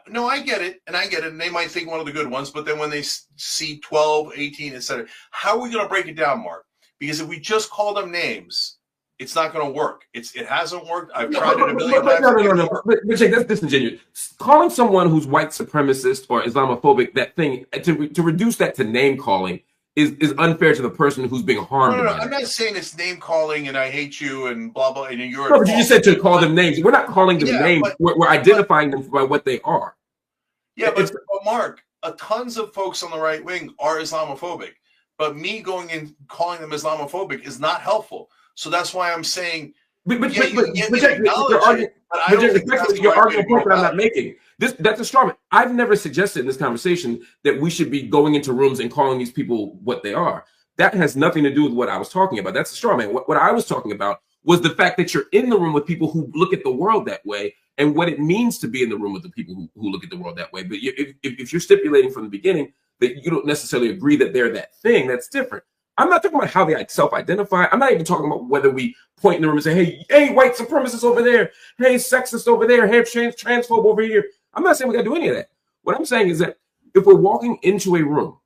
No, I get it. And they might think one of the good ones, but then when they see 12, 18, etc., how are we going to break it down, Mark? Because if we just call them names, it's not going to work. It hasn't worked. I've tried it a million times.
No. But Jake, that's disingenuous. Calling someone who's white supremacist or Islamophobic, that thing, to reduce that to name calling is unfair to the person who's being harmed.
No. I'm not saying it's name calling and I hate you and blah, blah. And you're
no, but you just said to call them names. We're not calling them names. We're identifying them by what they are.
Yeah, but Mark, tons of folks on the right wing are Islamophobic. But me going and calling them Islamophobic is not helpful. So that's why I'm saying, you're arguing a point that I'm not making. That's a straw man. I've never suggested in this conversation that we should be going into rooms and calling these people what they are. That has nothing to do with what I was talking about. That's a straw man. What I was talking about was the fact that you're in the room with people who look at the world that way and what it means to be in the room with the people who look at the world that way. But if you're stipulating from the beginning that you don't necessarily agree that they're that thing, that's different. I'm not talking about how they self-identify. I'm not even talking about whether we point in the room and say, hey, white supremacist over there. Hey, sexist over there. Hey, transphobe over here. I'm not saying we got to do any of that. What I'm saying is that if we're walking into a room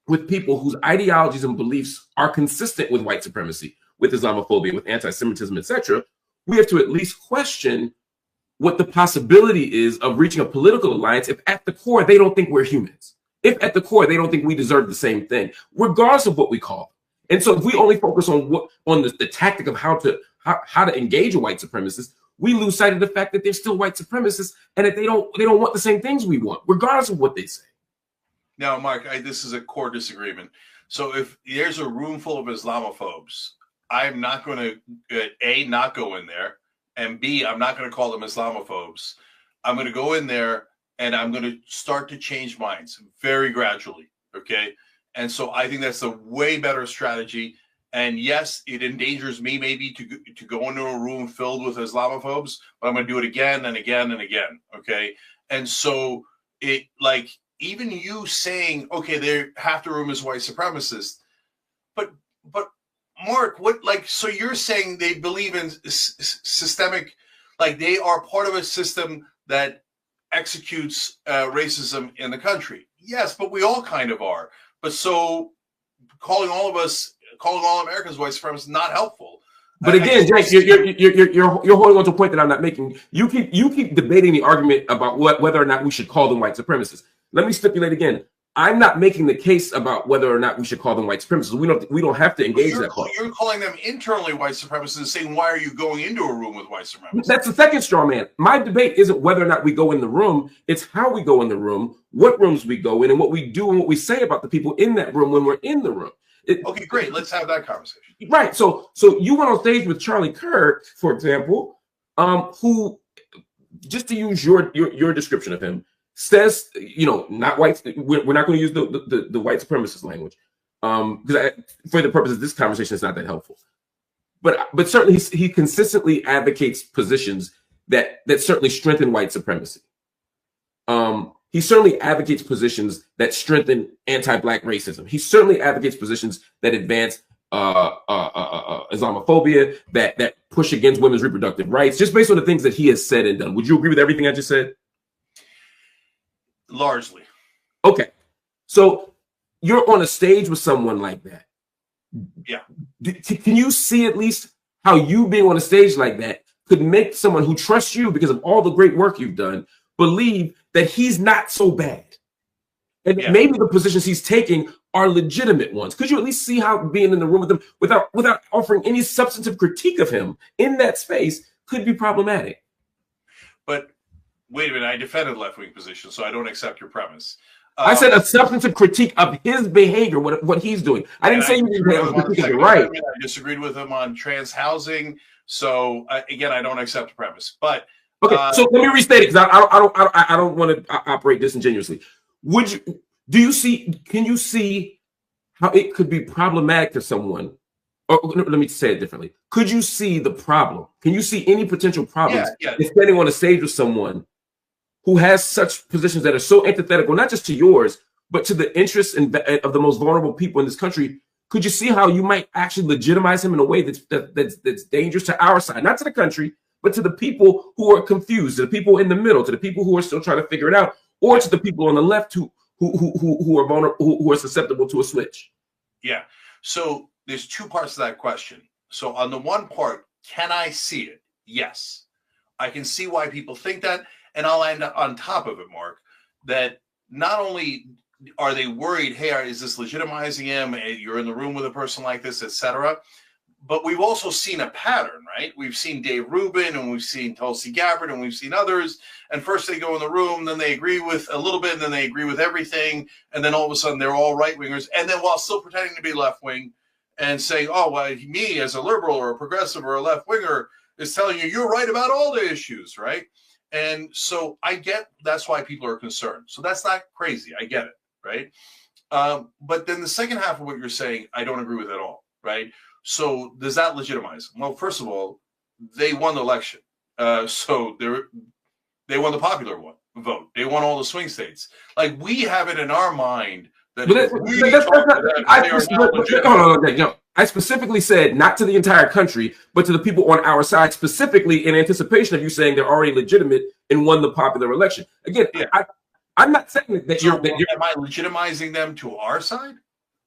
with people whose ideologies and beliefs are consistent with white supremacy, with Islamophobia, with anti-Semitism, etc., we have to at least question what the possibility is of reaching a political alliance if at the core they don't think we're humans. If at the core they don't think we deserve the same thing, regardless of what we call them. And so if we only focus on the tactic of how to engage a white supremacist, we lose sight of the fact that they're still white supremacists and that they don't want the same things we want, regardless of what they say. Now, Mark, this is a core disagreement. So if there's a room full of Islamophobes, I'm not going to A, not go in there, and B, I'm not going to call them Islamophobes. I'm going to go in there and I'm going to start to change minds very gradually, okay? And so I think that's a way better strategy. And yes, it endangers me maybe to go into a room filled with Islamophobes, but I'm going to do it again and again and again, okay? And so it, like, even you saying, okay, half the room is white supremacist, but Mark, so you're saying they believe in systemic, like they are part of a system that executes racism in the country. Yes, but we all kind of are. But so calling all Americans white supremacists is not helpful.
But again, Jake, you're holding on to a point that I'm not making. You keep debating the argument about whether or not we should call them white supremacists. Let me stipulate again. I'm not making the case about whether or not we should call them white supremacists. We don't have to engage that part.
You're calling them internally white supremacists and saying, why are you going into a room with white supremacists?
That's the second straw man. My debate isn't whether or not we go in the room. It's how we go in the room, what rooms we go in, and what we do and what we say about the people in that room when we're in the room.
Okay, great. Let's have that conversation.
Right. So you went on stage with Charlie Kirk, for example, who, just to use your description of him, says, not white. We're not going to use the white supremacist language, because for the purpose of this conversation, it's not that helpful. But certainly he consistently advocates positions that certainly strengthen white supremacy. He certainly advocates positions that strengthen anti-Black racism. He certainly advocates positions that advance Islamophobia, that push against women's reproductive rights, just based on the things that he has said and done. Would you agree with everything I just said?
Largely.
Okay. So you're on a stage with someone like that.
Yeah.
Can you see at least how you being on a stage like that could make someone who trusts you because of all the great work you've done believe that he's not so bad? And maybe the positions he's taking are legitimate ones. Could you at least see how being in the room with him without offering any substantive critique of him in that space could be problematic?
But wait a minute, I defended left-wing position, so I don't accept your premise.
I said a substantive critique of his behavior, what he's doing. I didn't say you didn't have a critique of it, right.
I disagreed with him on trans housing. So again, I don't accept the premise. But
okay, so let me restate it because I don't want to operate disingenuously. Can you see how it could be problematic to someone? Or let me say it differently. Could you see the problem? Can you see any potential problems in standing on a stage with someone who has such positions that are so antithetical, not just to yours, but to the interests of the most vulnerable people in this country, could you see how you might actually legitimize him in a way that's dangerous to our side, not to the country, but to the people who are confused, to the people in the middle, to the people who are still trying to figure it out, or to the people on the left who are vulnerable, who are susceptible to a switch?
Yeah. So there's two parts to that question. So on the one part, can I see it? Yes. I can see why people think that. And I'll end on top of it, Mark, that not only are they worried, hey, is this legitimizing him? You're in the room with a person like this, etc. But we've also seen a pattern, right? We've seen Dave Rubin, and we've seen Tulsi Gabbard, and we've seen others. And first they go in the room, then they agree with a little bit, and then they agree with everything. And then all of a sudden they're all right-wingers. And then while still pretending to be left-wing and saying, oh, well, me as a liberal or a progressive or a left-winger is telling you you're right about all the issues, right? And so I get that's why people are concerned. So that's not crazy. I get it, right? But then the second half of what you're saying, I don't agree with at all, right? So does that legitimize them? Well, first of all, they won the election. So they won the popular vote. They won all the swing states. Like, we have it in our mind that I specifically said not to the entire country, but to the people on our side, specifically in anticipation of you saying they're already legitimate and won the popular election. Again, yeah. I'm not saying that you're. Am I legitimizing them to our side?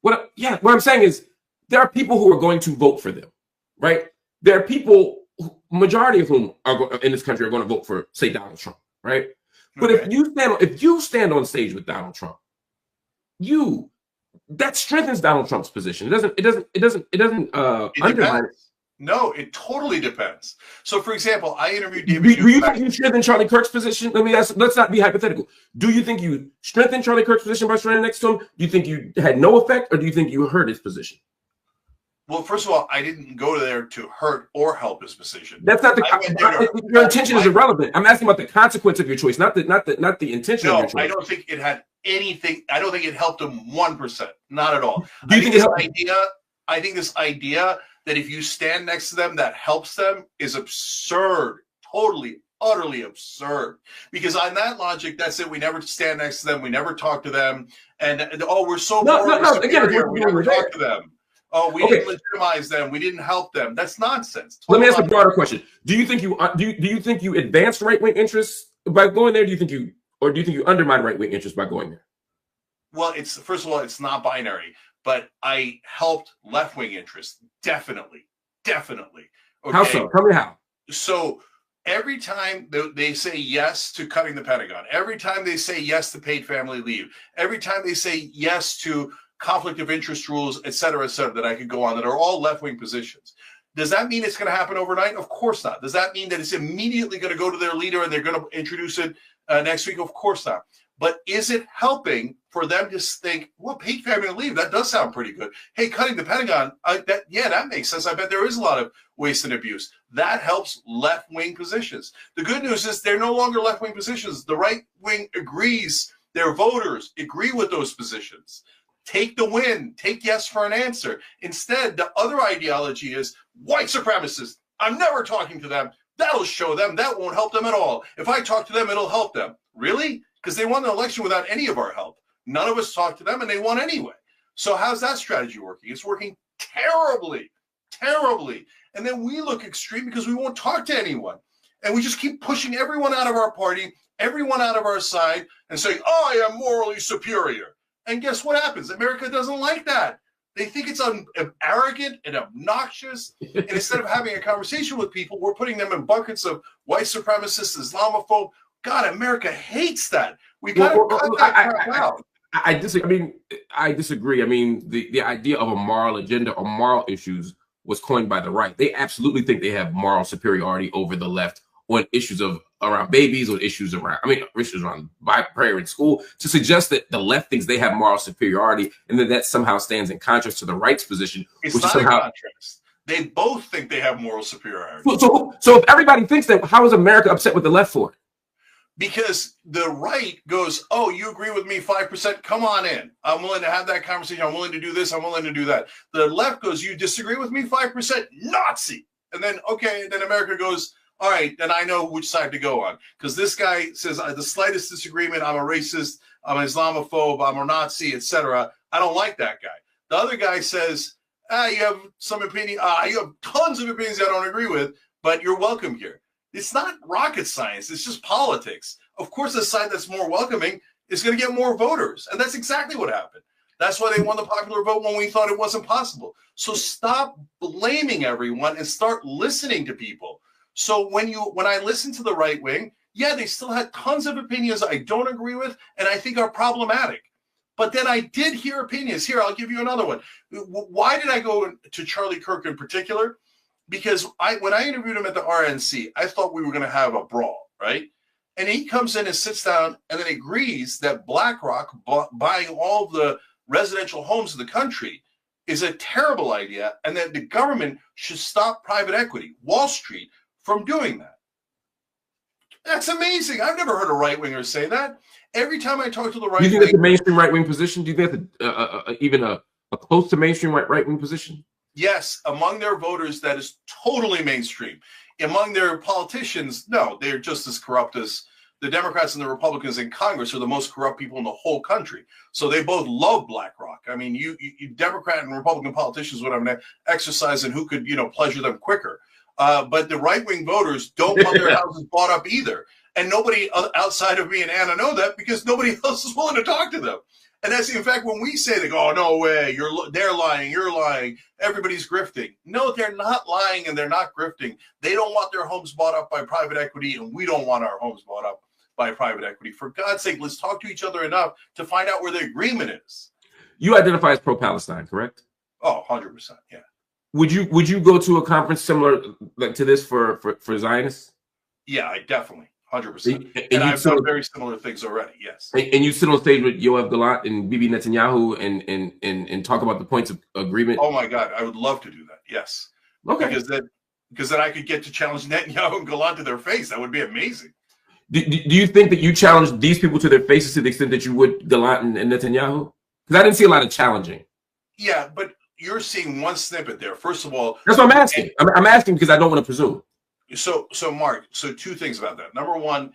What I'm saying is there are people who are going to vote for them, right? There are people, majority of whom are in this country are going to vote for, say, Donald Trump, right? But if you stand on stage with Donald Trump, that strengthens Donald Trump's position. It doesn't undermine it.
No, it totally depends. So, for example, I interviewed David.
Do you think you strengthen Charlie Kirk's position? Let's not be hypothetical. Do you think you strengthened Charlie Kirk's position by standing next to him? Do you think you had no effect, or do you think you hurt his position?
Well, first of all, I didn't go there to hurt or help his position.
That's not your intention is irrelevant. I'm asking about the consequence of your choice, not the intention of your choice.
I don't think it had anything. I don't think it helped him 1%. Not at all.
Do you think
I think this idea that if you stand next to them, that helps them is absurd. Totally, utterly absurd. Because on that logic, that's it. We never stand next to them. We never talk to them. And we're so superior. We never talk to them. Oh, we didn't legitimize them. We didn't help them. That's nonsense.
Let me ask a broader question. Do you think you advanced right-wing interests by going there? Do you think you undermine right-wing interests by going there?
Well, first of all, it's not binary, but I helped left-wing interests. Definitely. Okay?
How so? Tell me how.
So every time they say yes to cutting the Pentagon, every time they say yes to paid family leave, every time they say yes to conflict of interest rules, et cetera, that I could go on, that are all left-wing positions. Does that mean it's going to happen overnight? Of course not. Does that mean that it's immediately going to go to their leader and they're going to introduce it next week? Of course not. But is it helping for them to think, well, paid family leave, that does sound pretty good. Hey, cutting the Pentagon, that makes sense. I bet there is a lot of waste and abuse. That helps left-wing positions. The good news is they're no longer left-wing positions. The right wing agrees. Their voters agree with those positions. Take the win. Take yes for an answer. Instead, the other ideology is white supremacists. I'm never talking to them. That'll show them. That won't help them at all. If I talk to them, it'll help them. Really? Because they won the election without any of our help. None of us talked to them, and they won anyway. So how's that strategy working? It's working terribly. And then we look extreme because we won't talk to anyone. And we just keep pushing everyone out of our party, everyone out of our side, and saying, oh, I am morally superior. And guess what happens? America doesn't like that. They think it's arrogant and obnoxious. And instead of having a conversation with people, we're putting them in buckets of white supremacists, Islamophobe. God, America hates that. We got to cut that crap out.
I disagree. I mean, the idea of a moral agenda or moral issues was coined by the right. They absolutely think they have moral superiority over the left on issues around babies, or issues around prayer in school, to suggest that the left thinks they have moral superiority and that somehow stands in contrast to the right's position.
It's not a contrast. They both think they have moral superiority.
So if everybody thinks that, how is America upset with the left for it?
Because the right goes, oh, you agree with me 5%? Come on in. I'm willing to have that conversation. I'm willing to do this. I'm willing to do that. The left goes, you disagree with me 5%? Nazi. And then, okay, then America goes, all right, then I know which side to go on. Because this guy says the slightest disagreement, I'm a racist, I'm an Islamophobe, I'm a Nazi, etc. I don't like that guy. The other guy says, you have some opinion, you have tons of opinions I don't agree with, but you're welcome here. It's not rocket science. It's just politics. Of course, the side that's more welcoming is going to get more voters. And that's exactly what happened. That's why they won the popular vote when we thought it wasn't possible. So stop blaming everyone and start listening to people. So when I listen to the right wing, yeah, they still had tons of opinions I don't agree with and I think are problematic. But then I did hear opinions. Here, I'll give you another one. Why did I go to Charlie Kirk in particular? Because when I interviewed him at the RNC, I thought we were going to have a brawl, right? And he comes in and sits down and then agrees that BlackRock buying all of the residential homes in the country is a terrible idea and that the government should stop private equity, Wall Street, from doing that. That's amazing. I've never heard a right-winger say that. Every time I talk to the right wing...
Do you think that's a mainstream right-wing position? Do you think that's even a close to mainstream right-wing position?
Yes, among their voters, that is totally mainstream. Among their politicians, no, they're just as corrupt as the Democrats and the Republicans in Congress are the most corrupt people in the whole country. So they both love BlackRock. I mean, you Democrat and Republican politicians would have an exercise in who could, pleasure them quicker. But the right-wing voters don't want their houses bought up either. And nobody outside of me and Anna know that because nobody else is willing to talk to them. And that's, in fact, when we say, they go, oh, no way, they're lying, you're lying, everybody's grifting. No, they're not lying and they're not grifting. They don't want their homes bought up by private equity, and we don't want our homes bought up by private equity. For God's sake, let's talk to each other enough to find out where the agreement is.
You identify as pro-Palestine, correct?
Oh, 100%, yeah.
Would you go to a conference similar to this for Zionists?
Yeah, I definitely. 100%. And I've done very similar things already, yes.
And you sit on stage with Yoav Gallant and Bibi Netanyahu and talk about the points of agreement?
Oh, my God. I would love to do that, yes.
Okay.
Because then I could get to challenge Netanyahu and Gallant to their face. That would be amazing.
Do you think that you challenge these people to their faces to the extent that you would Gallant and Netanyahu? Because I didn't see a lot of challenging.
Yeah, but you're seeing one snippet there. First of all...
That's what I'm asking. I'm asking because I don't want to presume.
So Mark, two things about that. Number one,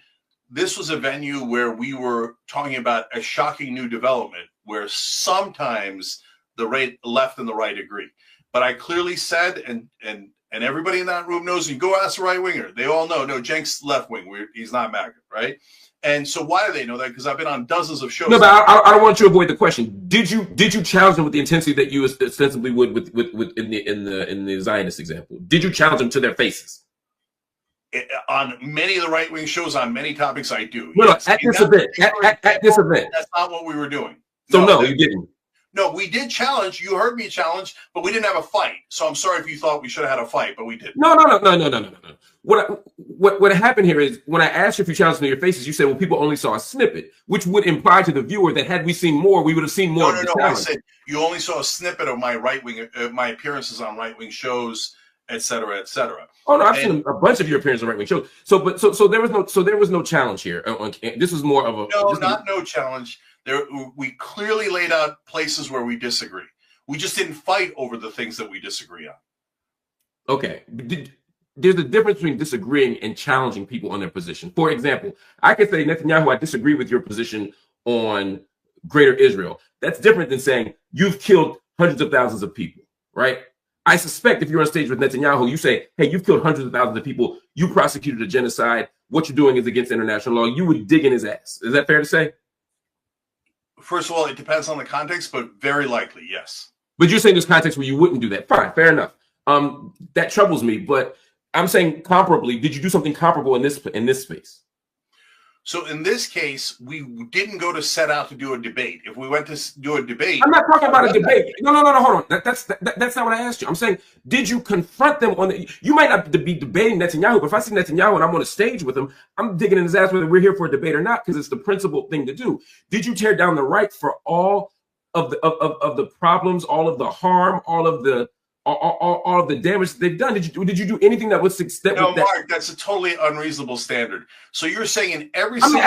this was a venue where we were talking about a shocking new development where sometimes the left and the right agree. But I clearly said, and everybody in that room knows, you go ask the right winger. They all know, no, Cenk's left wing. He's not MAGA, right? And so why do they know that? Because I've been on dozens of shows.
No, but I don't want you to avoid the question. Did you challenge them with the intensity that you ostensibly would with in the Zionist example? Did you challenge them to their faces?
On many of the right-wing shows, on many topics, I do.
No, yes. At this event.
That's not what we were doing.
So no, you didn't.
No, we did challenge. You heard me challenge, but we didn't have a fight. So I'm sorry if you thought we should have had a fight, but we didn't.
No. What happened here is when I asked you if you challenged them to your faces, you said, well, people only saw a snippet, which would imply to the viewer that had we seen more, we would have seen more.
No. I said you only saw a snippet of my right-wing, my appearances on right-wing shows, et cetera, et cetera.
Oh no, I've seen a bunch of your appearances on right-wing shows. So there was no challenge here. This was more of a
no challenge. We clearly laid out places where we disagree. We just didn't fight over the things that we disagree on.
Okay, there's a difference between disagreeing and challenging people on their position. For example, I could say, Netanyahu, I disagree with your position on Greater Israel. That's different than saying you've killed hundreds of thousands of people, right? I suspect if you're on stage with Netanyahu, you say, hey, you've killed hundreds of thousands of people. You prosecuted a genocide. What you're doing is against international law. You would dig in his ass. Is that fair to say?
First of all, it depends on the context, but very likely, yes.
But you're saying there's context where you wouldn't do that. Fine, fair enough. That troubles me, but I'm saying comparably, did you do something comparable in this space?
So in this case, we didn't go to set out to do a debate. If we went to do a debate,
I'm not talking about a debate. No, hold on. That's not what I asked you. I'm saying, did you confront them on the? You might not be debating Netanyahu, but if I see Netanyahu and I'm on a stage with him, I'm digging in his ass whether we're here for a debate or not because it's the principled thing to do. Did you tear down the right for all of the problems, all of the harm, all of the damage they've done? Did you do anything that was extent?
No, Mark, that's a totally unreasonable standard. So you're saying in every
single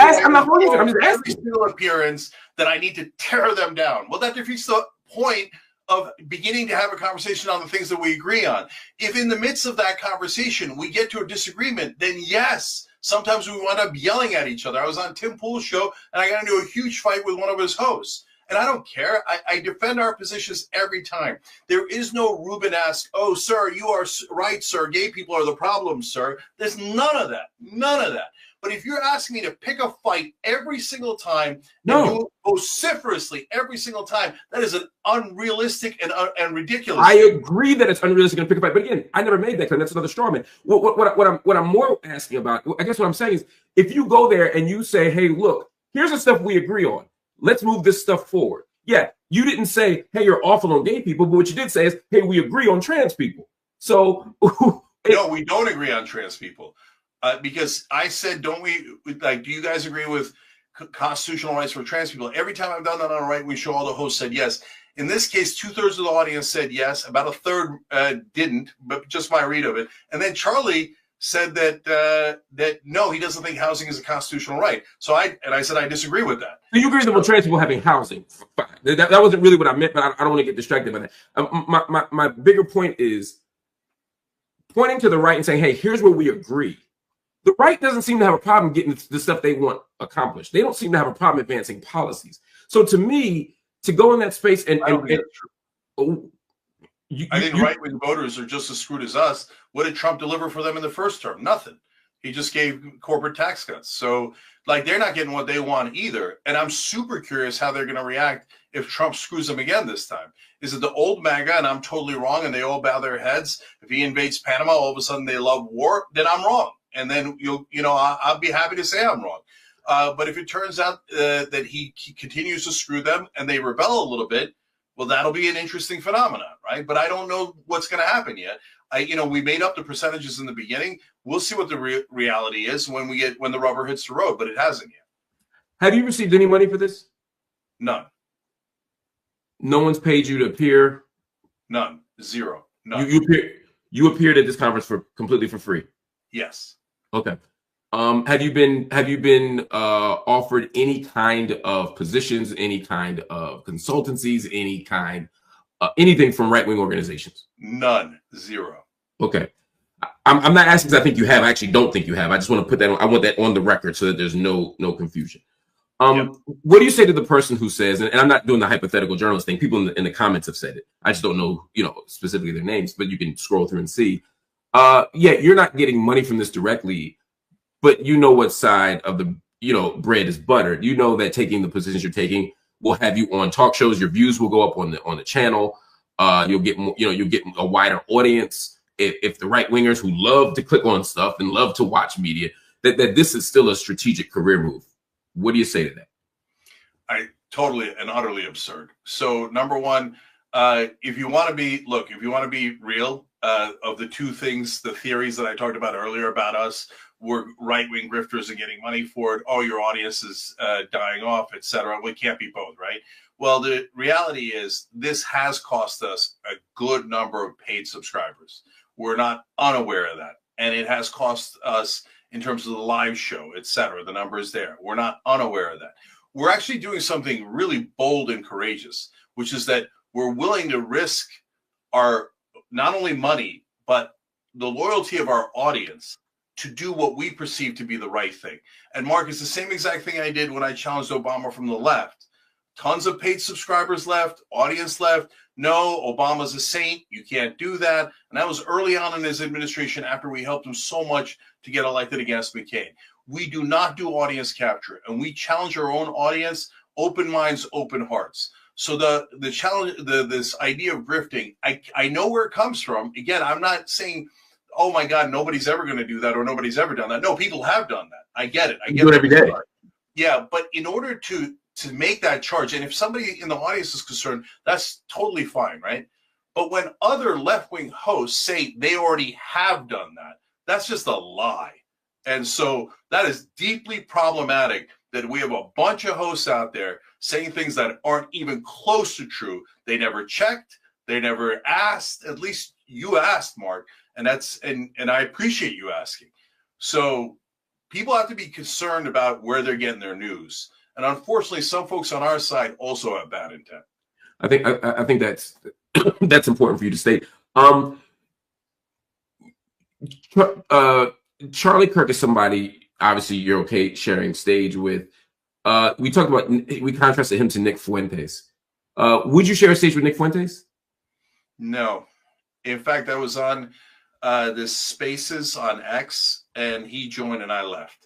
appearance that I need to tear them down. Well, that defeats the point of beginning to have a conversation on the things that we agree on. If in the midst of that conversation we get to a disagreement, then yes, sometimes we wind up yelling at each other. I was on Tim Pool's show and I got into a huge fight with one of his hosts. And I don't care. I defend our positions every time. There is no Rubenesque, oh, sir, you are right, sir. Gay people are the problem, sir. There's none of that. None of that. But if you're asking me to pick a fight every single time and do it vociferously every single time, that is an unrealistic and ridiculous.
I agree that it's unrealistic to pick a fight. But again, I never made that claim. That's another straw man. What I'm more asking about, I guess what I'm saying is, if you go there and you say, hey, look, here's the stuff we agree on. Let's move this stuff forward. Yeah, you didn't say, hey, you're awful on gay people, but what you did say is, hey, we agree on trans people. So
no, we don't agree on trans people. Because I said, don't we, like, do you guys agree with constitutional rights for trans people? Every time I've done that on a right-wing show, all the hosts said yes. In this case, 2/3 of the audience said yes. About a third didn't, but just my read of it. And then Charlie said that no, he doesn't think housing is a constitutional right. So I said I disagree with that.
So you agree with trans people having housing? Fine. That wasn't really what I meant, but I don't want to get distracted by that. My bigger point is pointing to the right and saying, hey, here's where we agree. The right doesn't seem to have a problem getting the stuff they want accomplished. They don't seem to have a problem advancing policies. So to me, to go in that space and
I think right-wing voters are just as screwed as us. What did Trump deliver for them in the first term? Nothing. He just gave corporate tax cuts. So, like, they're not getting what they want either. And I'm super curious how they're going to react if Trump screws them again this time. Is it the old MAGA and I'm totally wrong and they all bow their heads? If he invades Panama, all of a sudden they love war, then I'm wrong. And then I'll be happy to say I'm wrong. But if it turns out that he continues to screw them and they rebel a little bit, well, that'll be an interesting phenomenon, right? But I don't know what's going to happen yet. We made up the percentages in the beginning. We'll see what the reality is when the rubber hits the road, but it hasn't yet.
Have you received any money for this?
None.
No one's paid you to appear?
None. Zero. None.
You appeared at this conference completely for free?
Yes.
Okay. Have you been offered any kind of positions, any kind of consultancies, any kind anything from right-wing organizations?
None. Zero.
Okay. I'm not asking because I think you have. I actually don't think you have. I just want to put that on. I want that on the record so that there's no confusion.
Yep.
What do you say to the person who says, and I'm not doing the hypothetical journalist thing, people in the comments have said it. I just don't know, specifically their names, but you can scroll through and see. Yeah, you're not getting money from this directly, but you know what side of the bread is buttered. You know that taking the positions you're taking will have you on talk shows. Your views will go up on the channel. You'll get more, you'll get a wider audience. If the right wingers who love to click on stuff and love to watch media, that this is still a strategic career move. What do you say to that?
Totally and utterly absurd. So number one, if you want to be real, of the two things, the theories that I talked about earlier about us, we're right-wing grifters and getting money for it. Oh, your audience is dying off, etc. We can't be both, right? Well, the reality is this has cost us a good number of paid subscribers. We're not unaware of that. And it has cost us in terms of the live show, etc. The number is there. We're not unaware of that. We're actually doing something really bold and courageous, which is that we're willing to risk our not only money, but the loyalty of our audience to do what we perceive to be the right thing. And Mark, it's the same exact thing I did when I challenged Obama from the left. Tons of paid subscribers left, audience left. No, Obama's a saint. You can't do that. And that was early on in his administration after we helped him so much to get elected against McCain. We do not do audience capture, and we challenge our own audience, open minds, open hearts. So the challenge, this idea of grifting, I know where it comes from. Again, I'm not saying, oh my God, nobody's ever going to do that or nobody's ever done that. No, people have done that. I get it. I get
it every day.
Yeah, but in order to make that charge, and if somebody in the audience is concerned, that's totally fine, right? But when other left-wing hosts say they already have done that, that's just a lie. And so that is deeply problematic that we have a bunch of hosts out there saying things that aren't even close to true. They never checked. They never asked. At least you asked, Mark. And I appreciate you asking. So people have to be concerned about where they're getting their news. And unfortunately, some folks on our side also have bad intent.
I think that's that's important for you to state. Charlie Kirk is somebody obviously you're okay sharing stage with. We talked about, we contrasted him to Nick Fuentes. Would you share a stage with Nick Fuentes?
No. In fact, I was on this Spaces on X, and he joined and I left.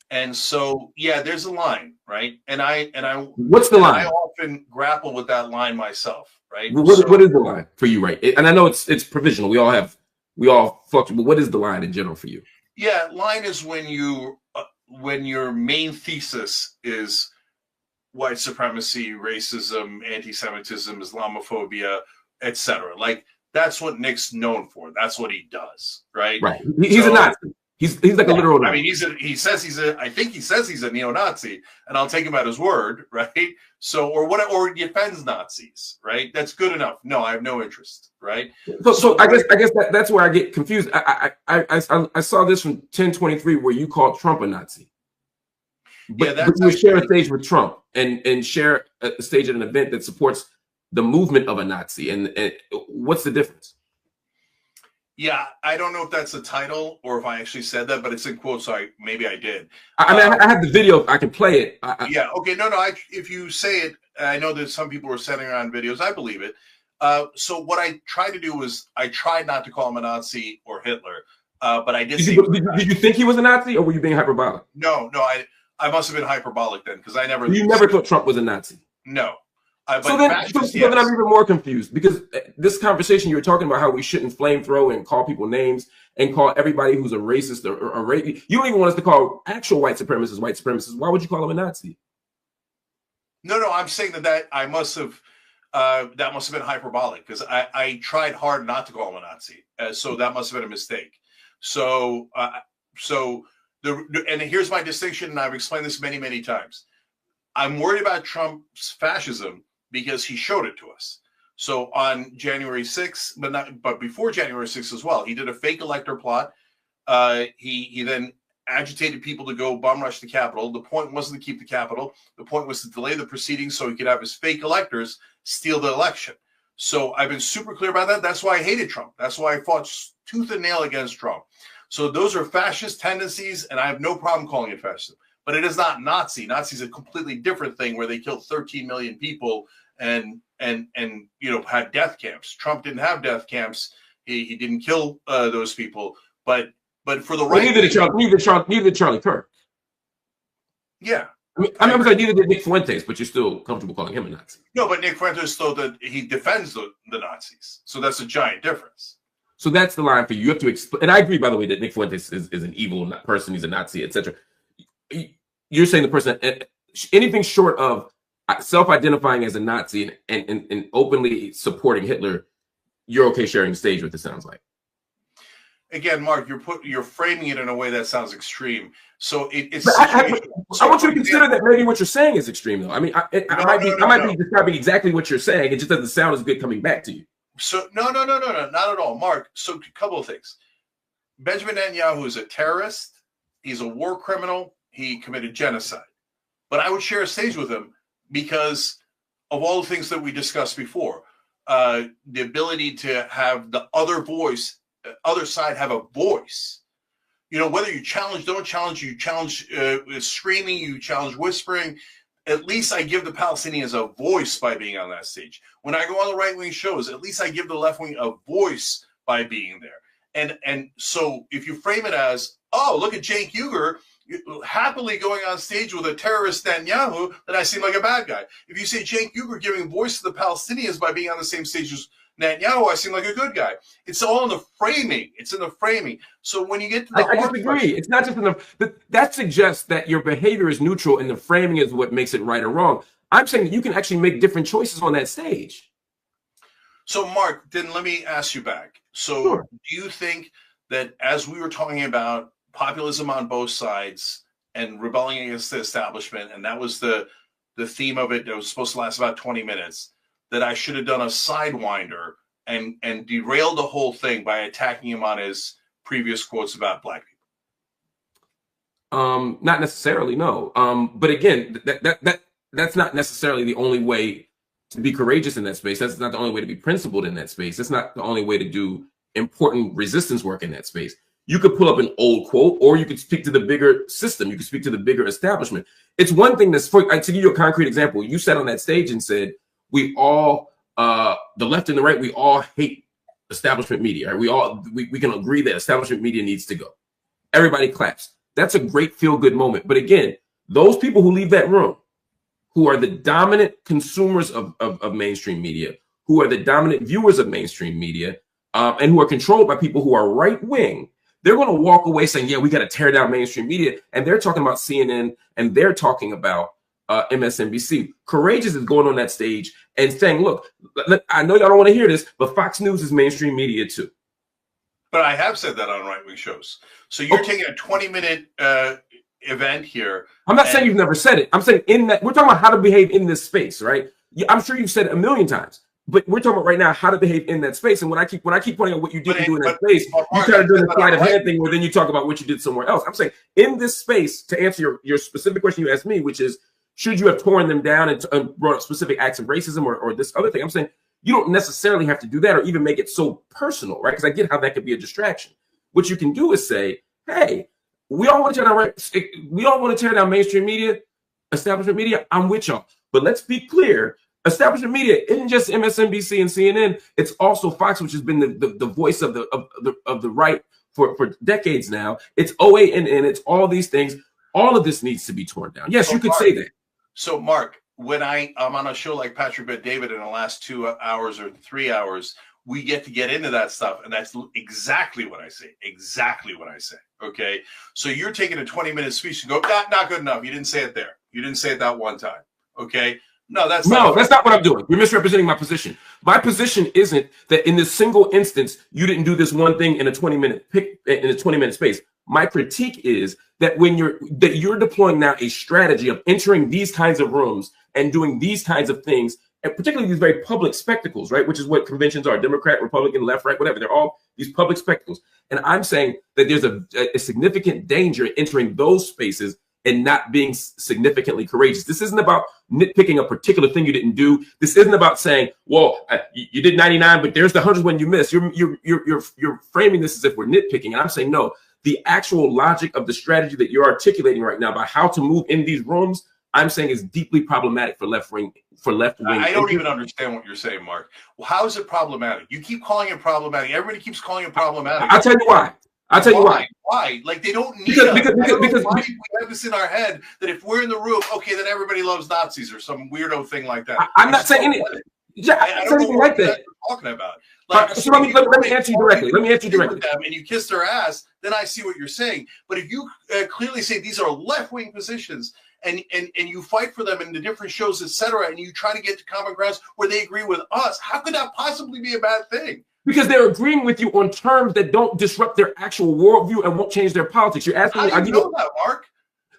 And so, yeah, there's a line, right? And I
what's the line?
I often grapple with that line myself, right?
What is the line for you, right? And I know it's provisional. We all fluctuate, but what is the line in general for you?
Yeah, line is when your main thesis is white supremacy, racism, anti-Semitism, Islamophobia, etc. Like that's what Nick's known for. That's what he does, right?
Right. He's a Nazi. He's like a literal Nazi.
I mean, I think he says he's a neo-Nazi, and I'll take him at his word, right? So, or he defends Nazis, right? That's good enough. No, I have no interest, right?
So I guess that's where I get confused. I saw this from 1023 where you called Trump a Nazi. But you share a stage with Trump and share a stage at an event that supports the movement of a Nazi. And what's the difference?
Yeah, I don't know if that's the title or if I actually said that, but it's in quotes, so maybe I did.
I mean, I have the video. I can play it.
Yeah, okay. No. If you say it, I know that some people are sending around videos. I believe it. So what I tried to do was I tried not to call him a Nazi or Hitler, but I did.
Did you think he was a Nazi, or were you being hyperbolic?
No. I must have been hyperbolic then, because I never.
You never thought Trump was a Nazi?
No.
So then I'm even more confused, because this conversation you were talking about how we shouldn't flamethrow and call people names and call everybody who's a racist or you don't even want us to call actual white supremacists. Why would you call them a Nazi?
No, I'm saying that I must have that must have been hyperbolic, because I tried hard not to call him a Nazi, so that must have been a mistake. So and here's my distinction, and I've explained this many times. I'm worried about Trump's fascism because he showed it to us. So on January 6th, but before January 6th as well, he did a fake elector plot. He then agitated people to go bum rush the Capitol. The point wasn't to keep the Capitol. The point was to delay the proceedings so he could have his fake electors steal the election. So I've been super clear about that. That's why I hated Trump. That's why I fought tooth and nail against Trump. So those are fascist tendencies, and I have no problem calling it fascism. But it is not Nazi. Nazi is a completely different thing, where they killed 13 million people and had death camps. Trump didn't have death camps. He didn't kill those people. But for the right,
neither did Charlie Kirk.
Yeah,
I'm sorry, neither did Nick Fuentes, but you're still comfortable calling him a Nazi.
No, but Nick Fuentes still he defends the Nazis. So that's a giant difference.
So that's the line for you. You have to explain. And I agree, by the way, that Nick Fuentes is an evil person. He's a Nazi, etc. You're saying the person, anything short of self-identifying as a Nazi and openly supporting Hitler, you're okay sharing stage with, it sounds like.
Again, Mark, you're framing it in a way that sounds extreme. So it's.
I want you to consider that maybe what you're saying is extreme, though. I mean, I might be describing exactly what you're saying. It just doesn't sound as good coming back to you.
So no, not at all, Mark. So a couple of things. Benjamin Netanyahu is a terrorist. He's a war criminal. He committed genocide. But I would share a stage with him because of all the things that we discussed before. The ability to have the other side have a voice. Whether you challenge, don't challenge, you challenge screaming, you challenge whispering. At least I give the Palestinians a voice by being on that stage. When I go on the right-wing shows, at least I give the left wing a voice by being there. And so if you frame it as, oh, look at Cenk Uygur happily going on stage with a terrorist Netanyahu, then I seem like a bad guy. If you say Cenk Uygur giving voice to the Palestinians by being on the same stage as Netanyahu, I seem like a good guy. It's all in the framing. It's in the framing. So when you get to the
I disagree. It's not just in that suggests that your behavior is neutral and the framing is what makes it right or wrong. I'm saying that you can actually make different choices on that stage.
So Mark, then let me ask you back. So
Sure.
Do you think that, as we were talking about populism on both sides and rebelling against the establishment, and that was the theme of it that was supposed to last about 20 minutes, that I should have done a sidewinder and derailed the whole thing by attacking him on his previous quotes about black people?
Not necessarily, no. But again, that's not necessarily the only way to be courageous in that space. That's not the only way to be principled in that space. That's not the only way to do important resistance work in that space. You could pull up an old quote, or you could speak to the bigger system. You could speak to the bigger establishment. It's one thing that's, to give you a concrete example, you sat on that stage and said, we all, the left and the right, we all hate establishment media. Right? We can agree that establishment media needs to go. Everybody claps. That's a great feel-good moment. But again, those people who leave that room, who are the dominant consumers of mainstream media, who are the dominant viewers of mainstream media, and who are controlled by people who are right-wing, they're going to walk away saying, yeah, we got to tear down mainstream media. And they're talking about CNN, and they're talking about MSNBC. Courageous is going on that stage and saying, look, I know y'all don't want to hear this, but Fox News is mainstream media too.
But I have said that on right-wing shows. So you're taking a 20-minute event here.
I'm not saying you've never said it. I'm saying in that we're talking about how to behave in this space, right? I'm sure you've said it a million times, but we're talking about right now how to behave in that space. And when I keep pointing out what you didn't do in that space, you try to do the sleight of hand thing where then you talk about what you did somewhere else. I'm saying in this space, to answer your specific question you asked me, which is, should you have torn them down and brought up specific acts of racism or this other thing? I'm saying you don't necessarily have to do that or even make it so personal, right? Because I get how that could be a distraction. What you can do is say, hey, we all want to tear down mainstream media, establishment media. I'm with y'all. But let's be clear. Establishment media isn't just MSNBC and CNN. It's also Fox, which has been the voice of the right for decades now. It's OANN. It's all these things. All of this needs to be torn down. Yes, you could say that.
So, Mark, when I'm on a show like Patrick Bet David in the last 2 hours or 3 hours, we get into that stuff, and that's exactly what I say. Exactly what I say. Okay, so you're taking a 20-minute speech and go, not good enough. You didn't say it there. You didn't say it that one time. Okay. That's not what I'm doing. You're misrepresenting my position. My position isn't that in this single instance you didn't do this one thing in a 20-minute space. My critique is that you're deploying now a strategy of entering these kinds of rooms and doing these kinds of things, and particularly these very public spectacles, right? Which is what conventions are: Democrat, Republican, left, right, whatever. They're all these public spectacles. And I'm saying that there's a significant danger in entering those spaces and not being significantly courageous. This isn't about nitpicking a particular thing you didn't do. This isn't about saying, well, you did 99, but there's the 100 when you missed. You're framing this as if we're nitpicking. And I'm saying, no, the actual logic of the strategy that you're articulating right now about how to move in these rooms, I'm saying is deeply problematic for left wing. I don't even understand what you're saying, Mark. Well, how is it problematic? You keep calling it problematic. Everybody keeps calling it problematic.
I'll tell you why.
Why? Like, they don't need us. Because why we have this in our head that if we're in the room, okay, then everybody loves Nazis or some weirdo thing like that.
I'm not saying anything. I don't know what you're
talking about.
Like, so let me answer you directly.
And you kiss their ass, then I see what you're saying. But if you clearly say these are left-wing positions, and you fight for them in the different shows, etc., and you try to get to common grounds where they agree with us, how could that possibly be a bad thing?
Because they're agreeing with you on terms that don't disrupt their actual worldview and won't change their politics. You're asking me.
How do you know that, Mark?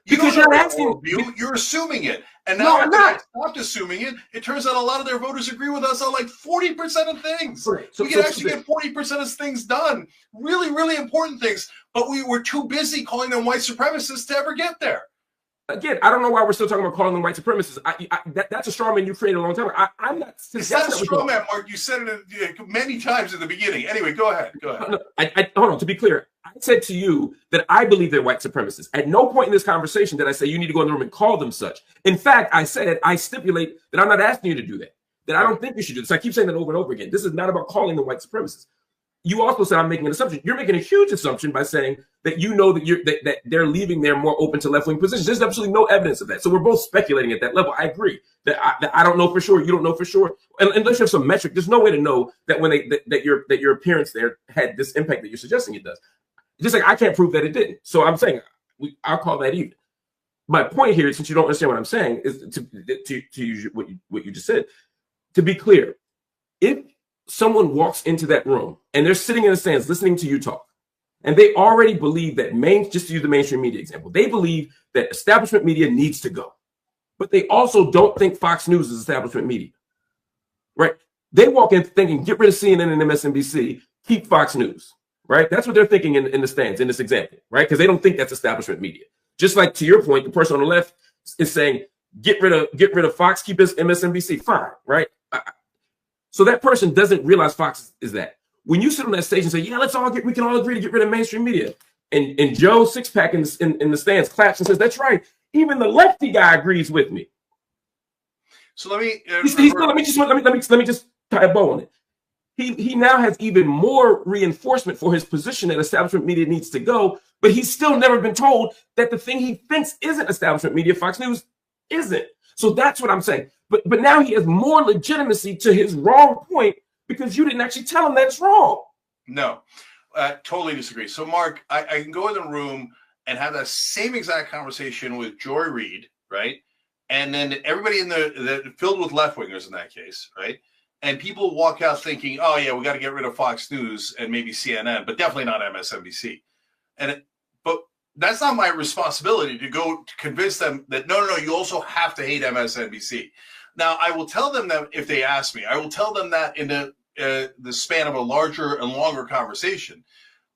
Because you're asking.
You're assuming it. And now I'm not. Stopped assuming it. It turns out a lot of their voters agree with us on like 40% of things. Right. So, we can actually get 40% of things done. Really, really important things. But we were too busy calling them white supremacists to ever get there.
Again, I don't know why we're still talking about calling them white supremacists. That's a straw man you created a long time ago. I'm not.
It's not a straw man, Mark. You said it many times in the beginning. Anyway, go ahead.
No, hold on. To be clear, I said to you that I believe they're white supremacists. At no point in this conversation did I say you need to go in the room and call them such. In fact, I said I stipulate that I'm not asking you to do that. That I don't think you should do this. I keep saying that over and over again. This is not about calling them white supremacists. You also said I'm making an assumption. You're making a huge assumption by saying that you know that they're leaving there more open to left-wing positions. There's absolutely no evidence of that. So we're both speculating at that level. I agree that I don't know for sure. You don't know for sure. And unless you have some metric, there's no way to know that when that your appearance there had this impact that you're suggesting it does. Just like I can't prove that it didn't. So I'm saying I'll call that even. My point here, since you don't understand what I'm saying, is to use what you just said. To be clear, if someone walks into that room and they're sitting in the stands listening to you talk, and they already believe that just to use the mainstream media example, they believe that establishment media needs to go, but they also don't think Fox News is establishment media, right? They walk in thinking, get rid of CNN and MSNBC, keep Fox News, right? That's what they're thinking in the stands in this example, right? Because they don't think that's establishment media. Just like, to your point, the person on the left is saying, get rid of Fox, keep MSNBC, fine, right? So that person doesn't realize Fox is that. When you sit on that stage and say, yeah, we can all agree to get rid of mainstream media. And Joe Sixpack in the stands claps and says, that's right. Even the lefty guy agrees with me.
So let me
just tie a bow on it. He now has even more reinforcement for his position that establishment media needs to go, but he's still never been told that the thing he thinks isn't establishment media, Fox News, isn't. So that's what I'm saying. But now he has more legitimacy to his wrong point because you didn't actually tell him that it's wrong.
No, totally disagree. So, Mark, I can go in the room and have that same exact conversation with Joy Reid, right? And then everybody in the filled with left-wingers in that case, right? And people walk out thinking, oh, yeah, we got to get rid of Fox News and maybe CNN, but definitely not MSNBC. But that's not my responsibility to go to convince them that, no, you also have to hate MSNBC. Now, I will tell them that if they ask me. I will tell them that in the span of a larger and longer conversation.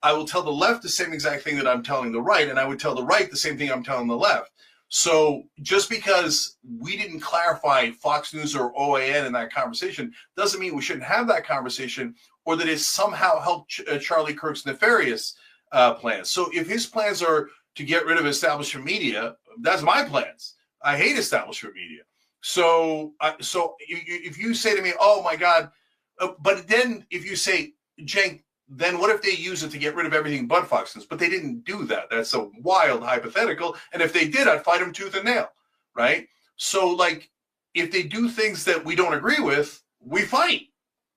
I will tell the left the same exact thing that I'm telling the right, and I would tell the right the same thing I'm telling the left. So just because we didn't clarify Fox News or OAN in that conversation doesn't mean we shouldn't have that conversation or that it somehow helped Charlie Kirk's nefarious plans. So if his plans are to get rid of establishment media, that's my plans. I hate establishment media. So if you say to me, oh, my God, but then if you say, Cenk, then what if they use it to get rid of everything but Fox News? But they didn't do that. That's a wild hypothetical. And if they did, I'd fight them tooth and nail, right? So, like, if they do things that we don't agree with, we fight.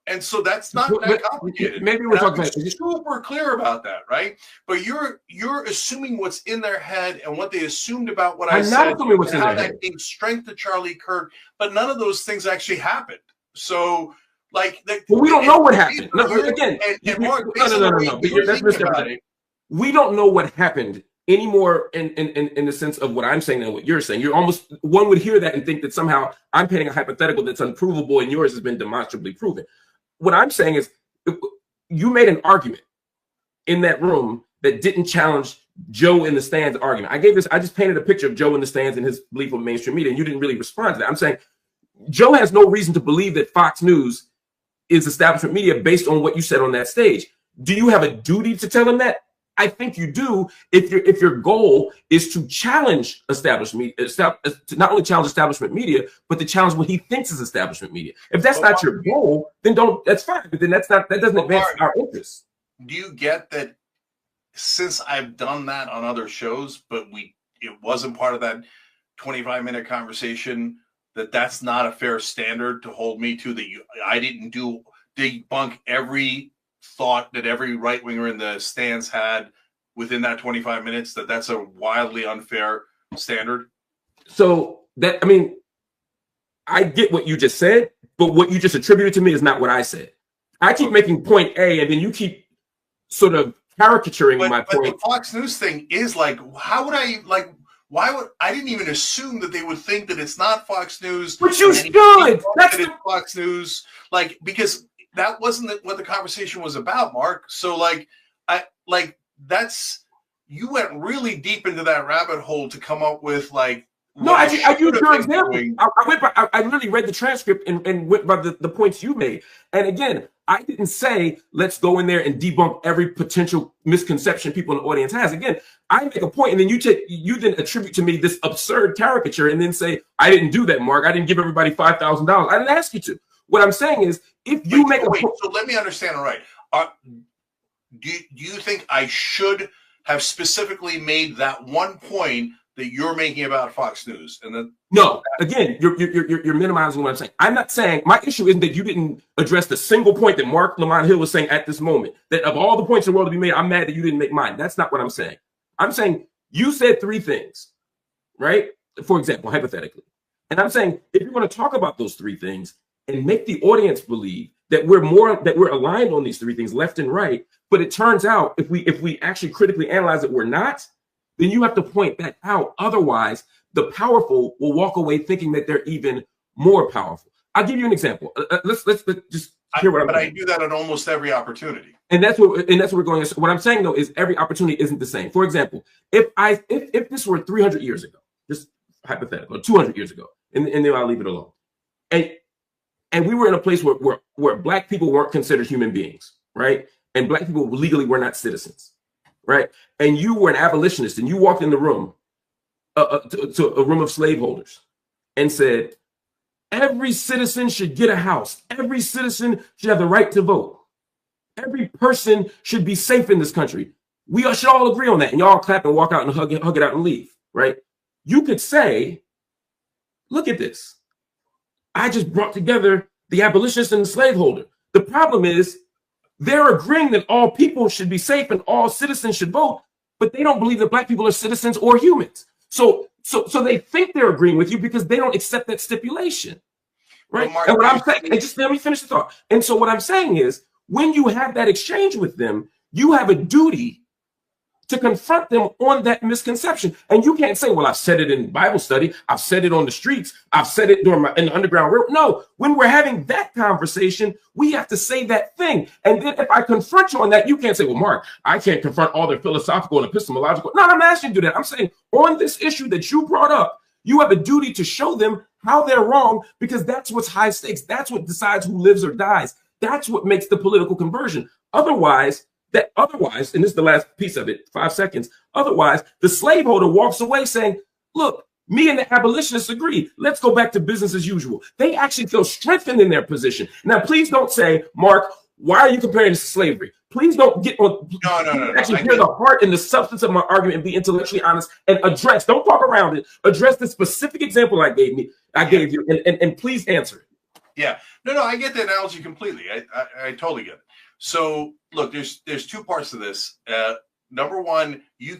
And so that's not that complicated.
Maybe we're talking about
super clear about that, right? But you're assuming what's in their head and what they assumed about what I said.
I'm not assuming what's in
their
their
head.
head.
Gave strength to Charlie Kirk, but none of those things actually happened. So, like,
well, we don't know what happened. No, again,
Mark,
no. That's misrepresented. We don't know what happened anymore in the sense of what I'm saying and what you're saying. You're almost, one would hear that and think that somehow I'm painting a hypothetical that's unprovable and yours has been demonstrably proven. What I'm saying is you made an argument in that room that didn't challenge Joe in the stands argument. I just painted a picture of Joe in the stands and his belief on mainstream media, and you didn't really respond to that. I'm saying Joe has no reason to believe that Fox News is establishment media based on what you said on that stage. Do you have a duty to tell him that? I think you do if your goal is to challenge establishment media, to not only challenge establishment media, but to challenge what he thinks is establishment media. If that's not your goal, then that's fine. But then that doesn't advance our interests.
Do you get that since I've done that on other shows, but it wasn't part of that 25-minute conversation, that's not a fair standard to hold me to, that I didn't debunk every thought that every right-winger in the stands had within that 25 minutes, that's a wildly unfair standard?
So I get what you just said, but what you just attributed to me is not what I said. I keep making point A, and then you keep sort of caricaturing my point.
But the Fox News thing is like, why would I didn't even assume that they would think that it's not Fox News.
But you should.
That's Fox News, because that wasn't what the conversation was about, Mark. So you went really deep into that rabbit hole to come up with
No, I used your example. I literally read the transcript and went by the points you made. And again, I didn't say let's go in there and debunk every potential misconception people in the audience has. Again, I make a point, and then you then attribute to me this absurd caricature, and then say I didn't do that, Mark. I didn't give everybody $5,000. I didn't ask you to. What I'm saying is, if you make a point,
so let me understand. All right, do you think I should have specifically made that one point that you're making about Fox News? And then
no, again, you're minimizing what I'm saying. I'm not saying, my issue isn't that you didn't address the single point that Marc Lamont Hill was saying at this moment, that of all the points in the world to be made, I'm mad that you didn't make mine. That's not what I'm saying. I'm saying you said three things, right? For example, hypothetically. And I'm saying, if you're going to talk about those three things and make the audience believe that we're aligned on these three things, left and right, but it turns out if we actually critically analyze it, we're not, then you have to point that out. Otherwise, the powerful will walk away thinking that they're even more powerful. I'll give you an example. Let's just hear what I'm saying.
But I do that on almost every opportunity.
And that's what we're going. What I'm saying though is every opportunity isn't the same. For example, if this were 300 years ago, just hypothetical, or 200 years ago, and then I'll leave it alone. And and we were in a place where black people weren't considered human beings, right? And black people legally were not citizens, right? And you were an abolitionist, and you walked in the room to a room of slaveholders and said, every citizen should get a house. Every citizen should have the right to vote. Every person should be safe in this country. We should all agree on that. And y'all clap and walk out and hug it out and leave, right? You could say, look at this. I just brought together the abolitionist and the slaveholder. The problem is they're agreeing that all people should be safe and all citizens should vote, but they don't believe that black people are citizens or humans. So they think they're agreeing with you because they don't accept that stipulation, right?
Mark,
and what I'm saying, and just let me finish the thought. And so what I'm saying is, when you have that exchange with them, you have a duty to confront them on that misconception. And you can't say, well, I've said it in Bible study, I've said it on the streets, I've said it in the underground railroad. No, when we're having that conversation, we have to say that thing. And then if I confront you on that, you can't say, well, Mark, I can't confront all their philosophical and epistemological. No, I'm not asking you to do that. I'm saying on this issue that you brought up, you have a duty to show them how they're wrong, because that's what's high stakes. That's what decides who lives or dies. That's what makes the political conversion. Otherwise, and this is the last piece of it, 5 seconds. Otherwise, the slaveholder walks away saying, look, me and the abolitionists agree. Let's go back to business as usual. They actually feel strengthened in their position. Now, please don't say, Mark, why are you comparing this to slavery? Please don't get on. No. Actually hear the heart and the substance of my argument and be intellectually honest and address. Don't talk around it. Address the specific example I gave you, and please answer it.
Yeah. No, I get the analogy completely. I totally get it. So look, there's two parts to this. Number one, you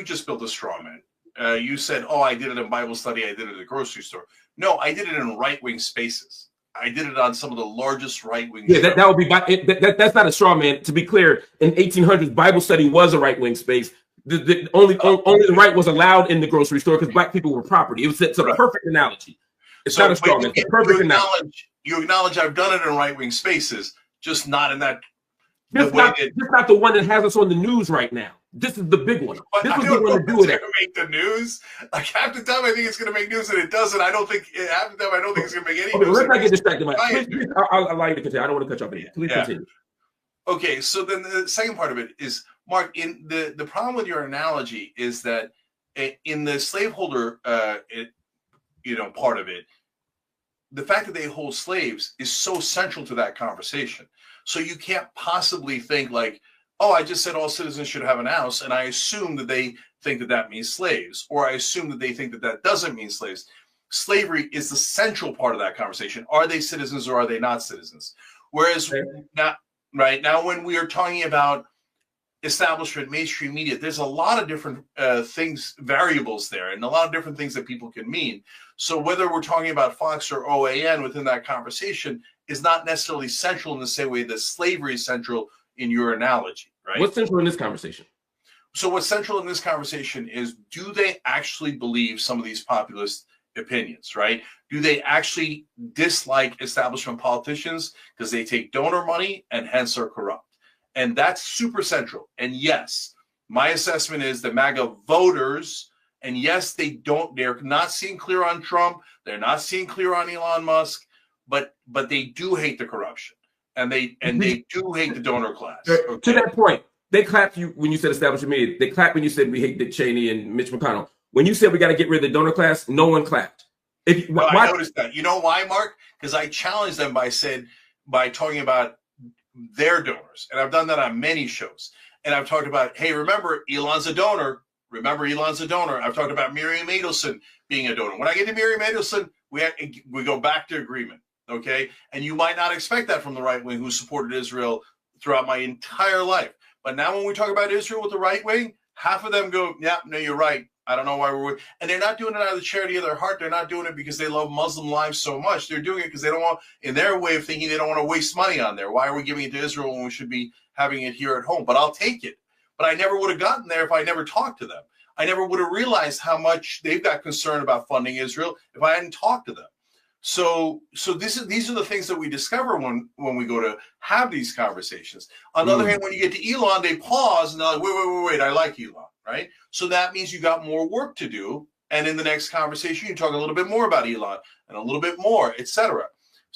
just built a straw man. You said, oh, I did it in Bible study. I did it at the grocery store. No, I did it in right-wing spaces. I did it on some of the largest right-wing. Yeah,
that would be, that's not a straw man. To be clear, in 1800s, Bible study was a right-wing space. Only the right was allowed in the grocery store because black people were property. It's a perfect analogy. It's not a straw man. It's a perfect analogy.
You acknowledge I've done it in right-wing spaces, just not in that.
Just not the one that has us on the news right now. This is the big one. This was the one to do it.
It's going to make the news. Like half the time, I think it's going to make news, and it doesn't. I don't think half the time. I don't think it's going to make any news.
Let's not get distracted. Please, I'll allow you to continue. I don't want to cut you off again. Please continue.
Okay, so then the second part of it is, Mark. In the problem with your analogy is that in the slaveholder, part of it, the fact that they hold slaves is so central to that conversation. So you can't possibly think like, oh, I just said all citizens should have an house, and I assume that they think that that means slaves, or I assume that they think that that doesn't mean slaves. Slavery is the central part of that conversation. Are they citizens or are they not citizens? Whereas now when we are talking about establishment, mainstream media, there's a lot of different variables there, and a lot of different things that people can mean. So whether we're talking about Fox or OAN within that conversation is not necessarily central in the same way that slavery is central in your analogy, right?
What's central in this conversation?
So what's central in this conversation is, do they actually believe some of these populist opinions, right? Do they actually dislike establishment politicians because they take donor money and hence are corrupt? And that's super central. And yes, my assessment is the MAGA voters, and yes, they're not seeing clear on Trump. They're not seeing clear on Elon Musk, but they do hate the corruption. And they do hate the donor class. Okay?
To that point, they clapped you when you said establishment media. They clapped when you said we hate Dick Cheney and Mitch McConnell. When you said we got to get rid of the donor class, no one clapped.
I noticed that. You know why, Mark? Because I challenged them by talking about their donors. And I've done that on many shows. And I've talked about, hey, remember, Elon's a donor. I've talked about Miriam Adelson being a donor. When I get to Miriam Adelson, we go back to agreement. Okay. And you might not expect that from the right wing, who supported Israel throughout my entire life. But now when we talk about Israel with the right wing, half of them go, yeah, no, you're right. I don't know why we're, and they're not doing it out of the charity of their heart. They're not doing it because they love Muslim lives so much. They're doing it because they don't want, in their way of thinking, they don't want to waste money on there. Why are we giving it to Israel when we should be having it here at home? But I'll take it. But I never would have gotten there if I never talked to them. I never would have realized how much they've got concern about funding Israel if I hadn't talked to them. So these are the things that we discover when we go to have these conversations. On the other hand, when you get to Elon, they pause and they're like, wait, I like Elon, right? So that means you got more work to do. And in the next conversation, you talk a little bit more about Elon and a little bit more, etc.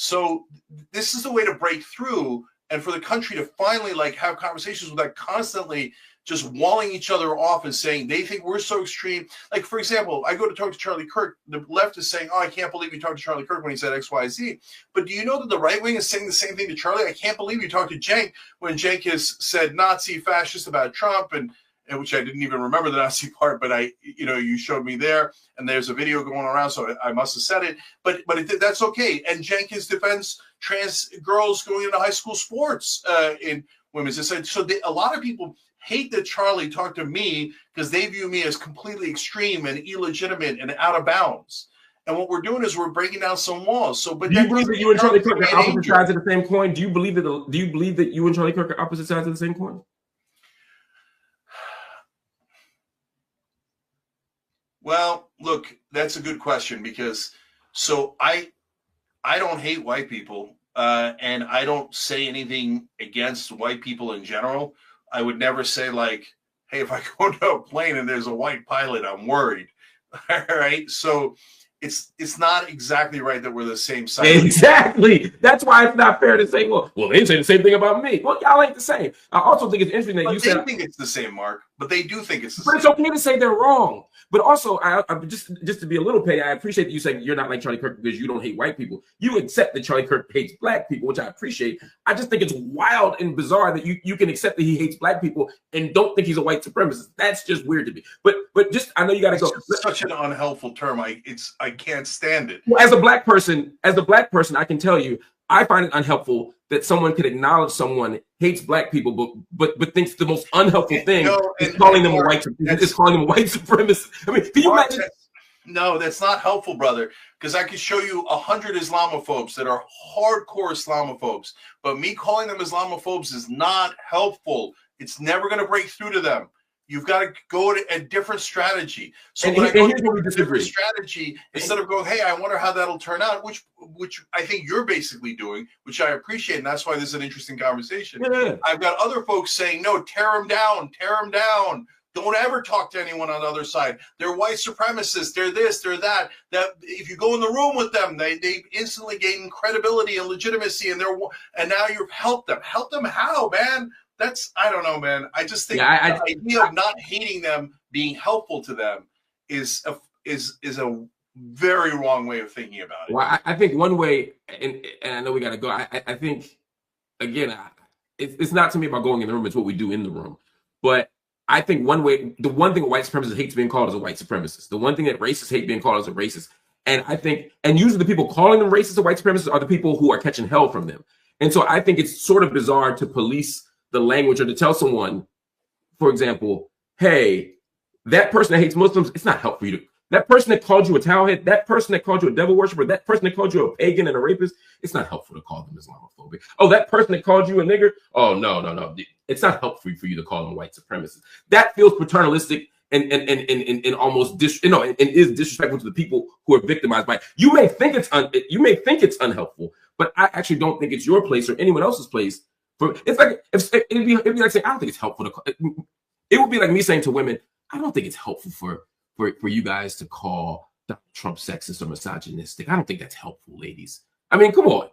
So this is the way to break through, and for the country to finally like have conversations without constantly just walling each other off and saying they think we're so extreme. Like, for example, I go to talk to Charlie Kirk. The left is saying, oh, I can't believe you talked to Charlie Kirk when he said X, Y, Z. But do you know that the right wing is saying the same thing to Charlie? I can't believe you talked to Cenk when Cenk has said Nazi, fascist about Trump, and which I didn't even remember the Nazi part, but you showed me there, and there's a video going around, so I must have said it. But that's okay. And Cenk defends trans girls going into high school sports in women's. So a lot of people hate that Charlie talked to me because they view me as completely extreme and illegitimate and out of bounds. And what we're doing is we're breaking down some walls. So, but
do you believe that you and Charlie Kirk are opposite sides of the same coin? Do you believe that you and Charlie Kirk are opposite sides of the same coin?
Well, look, that's a good question because I don't hate white people and I don't say anything against white people in general. I would never say like, hey, if I go into a plane and there's a white pilot, I'm worried. All right. So it's not exactly right that we're the same side.
Exactly. That's why it's not fair to say, well, they say the same thing about me. Well, y'all ain't the same. I also think it's interesting that you said.
They think it's the same, Mark, but they do think it's the
same. But it's okay to say they're wrong. But also, I just to be a little petty, I appreciate that you saying you're not like Charlie Kirk because you don't hate white people. You accept that Charlie Kirk hates black people, which I appreciate. I just think it's wild and bizarre that you can accept that he hates black people and don't think he's a white supremacist. That's just weird to me. But just I know you got to go.
It's such an unhelpful term. I can't stand it.
Well, as a black person, I can tell you, I find it unhelpful that someone could acknowledge someone hates black people, but thinks the most unhelpful thing is calling them a white supremacist. I mean, can you imagine?
No, that's not helpful, brother. Because I could show you 100 Islamophobes that are hardcore Islamophobes, but me calling them Islamophobes is not helpful. It's never going to break through to them. You've got to go to a different strategy. So when I go to a different strategy, instead of going, hey, I wonder how that'll turn out, which I think you're basically doing, which I appreciate, and that's why this is an interesting conversation.
Yeah.
I've got other folks saying, no, tear them down. Don't ever talk to anyone on the other side. They're white supremacists. They're this, they're that. That if you go in the room with them, they instantly gain credibility and legitimacy, and now you've helped them. Help them how, man? I don't know, man. I just think the idea of not hating them, being helpful to them, is a very wrong way of thinking about it.
Well, I think one way, and I know we got to go. I think, again, it's not to me about going in the room. It's what we do in the room. But I think the one thing a white supremacist hates being called is a white supremacist. The one thing that racists hate being called is a racist. And I think, and usually the people calling them racist or white supremacists are the people who are catching hell from them. And so I think it's sort of bizarre to police the language or to tell someone, for example, hey, that person that hates Muslims, it's not helpful for you to. That person that called you a towelhead, that person that called you a devil worshiper, that person that called you a pagan and a rapist, it's not helpful to call them Islamophobic. Oh, that person that called you a nigger, oh, no. It's not helpful for you to call them white supremacists. That feels paternalistic and almost and is disrespectful to the people who are victimized by it. You may think it's unhelpful, but I actually don't think it's your place or anyone else's place. It's like it'd be like saying I don't think it's helpful to. It would be like me saying to women, I don't think it's helpful for you guys to call Donald Trump sexist or misogynistic. I don't think that's helpful, ladies. I mean, come on.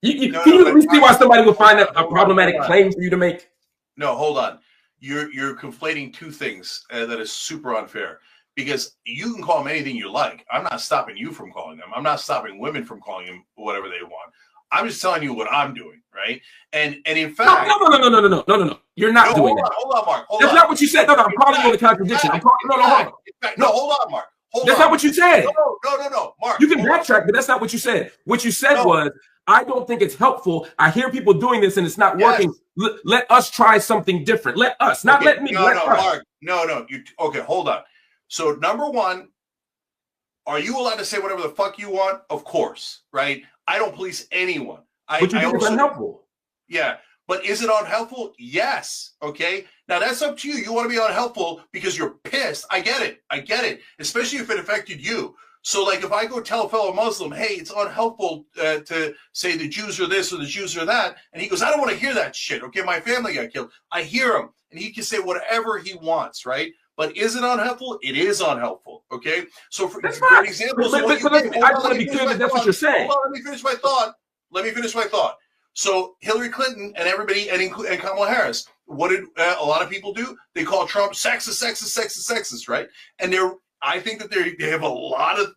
Can you at least see why somebody would find that a problematic claim for you to make?
No, hold on. You're conflating two things that is super unfair. Because you can call them anything you like. I'm not stopping you from calling them. I'm not stopping women from calling them whatever they want. I'm just telling you what I'm doing, right? And in fact,
no. You're not doing that.
Hold on, Mark.
That's not what you said. No, I'm calling you a contradiction.
Hold on, Mark.
That's not what you said.
No, Mark.
You can backtrack, but that's not what you said. What you said was, I don't think it's helpful. I hear people doing this and it's not working. Let us try something different. Let us, not let me.
Mark. No. Okay, hold on. So number one, are you allowed to say whatever the fuck you want? Of course, right? I don't police anyone.
But you think it's unhelpful.
Yeah. But is it unhelpful? Yes. Okay. Now that's up to you. You want to be unhelpful because you're pissed. I get it. Especially if it affected you. So like if I go tell a fellow Muslim, hey, it's unhelpful to say the Jews are this or the Jews are that. And he goes, I don't want to hear that shit. Okay. My family got killed. I hear him and he can say whatever he wants. Right. But is it unhelpful? It is unhelpful. Okay. So for example,
I just want to be clear that that's what you're saying.
Hold on, let me finish my thought. Let me finish my thought. So Hillary Clinton and everybody, and Kamala Harris, what did a lot of people do? They call Trump sexist, sexist, sexist, sexist, right? And I think that they have a lot of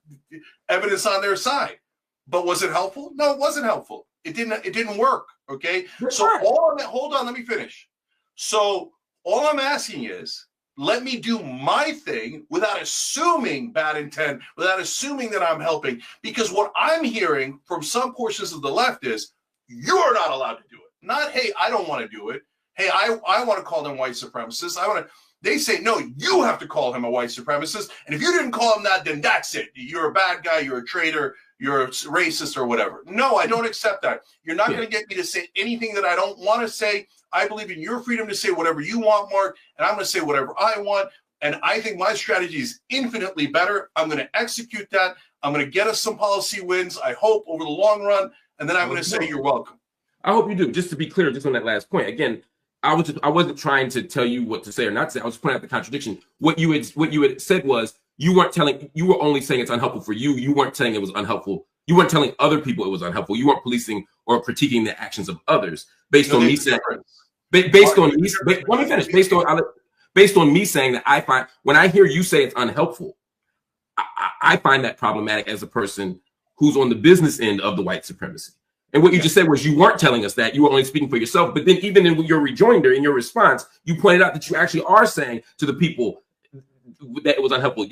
evidence on their side. But was it helpful? No, it wasn't helpful. It didn't work. Okay. So hold on, let me finish. So all I'm asking is, let me do my thing without assuming bad intent, without assuming that I'm helping. Because what I'm hearing from some portions of the left is, you're not allowed to do it. Not, hey, I don't want to do it. Hey, I want to call them white supremacists. They say, no, you have to call him a white supremacist. And if you didn't call him that, then that's it. You're a bad guy. You're a traitor. You're a racist or whatever. No, I don't accept that. You're not going to get me to say anything that I don't want to say. I believe in your freedom to say whatever you want, Mark, and I'm going to say whatever I want. And I think my strategy is infinitely better. I'm going to execute that. I'm going to get us some policy wins, I hope, over the long run. And then I'm going to say you're welcome.
I hope you do. Just to be clear, just on that last point, again, I wasn't trying to tell you what to say or not to say. I was pointing out the contradiction. What you had said was you were only saying it's unhelpful for you. You weren't saying it was unhelpful. You weren't telling other people it was unhelpful. You weren't policing or critiquing the actions of others based on me saying. Based on me saying that I find when I hear you say it's unhelpful, I find that problematic as a person who's on the business end of the white supremacy. And what you just said was you weren't telling us that. You were only speaking for yourself. But then even in your rejoinder, in your response, you pointed out that you actually are saying to the people that it was unhelpful.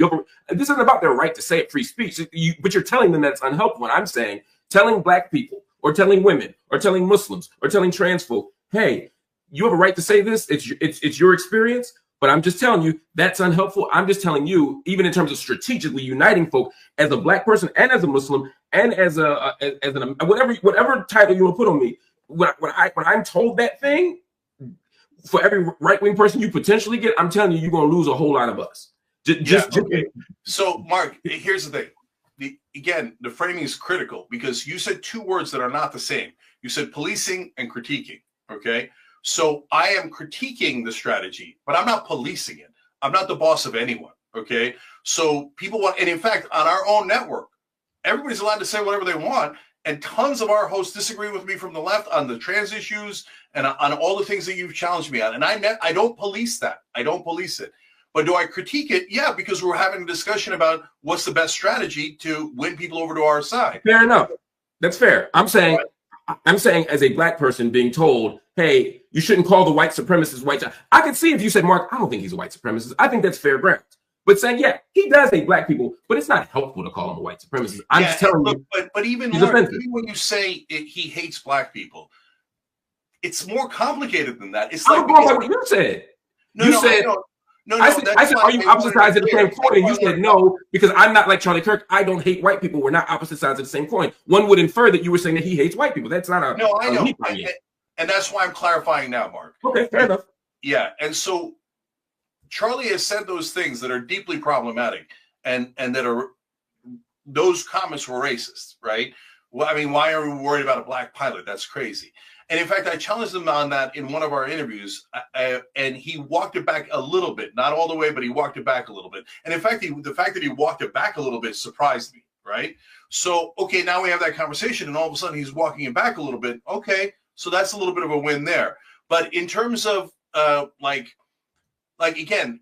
This isn't about their right to say it, free speech, but you're telling them that it's unhelpful. And I'm saying telling black people or telling women or telling Muslims or telling trans folk, hey, you have a right to say this. It's your experience. But I'm just telling you that's unhelpful. I'm just telling you, even in terms of strategically uniting folk, as a black person and as a Muslim and as an whatever title you want to put on me, when I'm told that thing, for every right-wing person you potentially get, I'm telling you, you're going to lose a whole lot of us.
Okay. So, Mark, here's the thing. The framing is critical because you said two words that are not the same. You said policing and critiquing. Okay. So I am critiquing the strategy, but I'm not policing it. I'm not the boss of anyone. Okay. So people want, and in fact, on our own network, everybody's allowed to say whatever they want. And tons of our hosts disagree with me from the left on the trans issues and on all the things that you've challenged me on. And I don't police that. I don't police it. But do I critique it? Yeah, because we're having a discussion about what's the best strategy to win people over to our side.
Fair enough. That's fair. I'm saying as a black person being told, hey, you shouldn't call the white supremacist white. I could see if you said, Mark, I don't think he's a white supremacist. I think that's fair ground. But saying, yeah, he does hate black people, but it's not helpful to call him a white supremacist. I'm just telling you.
But even when you say he hates black people, it's more complicated than that. It's like
what you said. I said, are you opposite sides of the same coin? And you said no, because I'm not like Charlie Kirk. I don't hate white people. We're not opposite sides of the same coin. One would infer that you were saying that he hates white people. That's not a
no. I know, and that's why I'm clarifying now, Mark.
Okay, fair enough.
Yeah, and so Charlie has said those things that are deeply problematic, and that are those comments were racist, right? Well, I mean, why are we worried about a black pilot? That's crazy. And in fact, I challenged him on that in one of our interviews, and he walked it back a little bit, not all the way, but he walked it back a little bit. And in fact, the fact that he walked it back a little bit surprised me, right? So, okay, now we have that conversation, and all of a sudden he's walking it back a little bit. Okay, so that's a little bit of a win there. But in terms of again,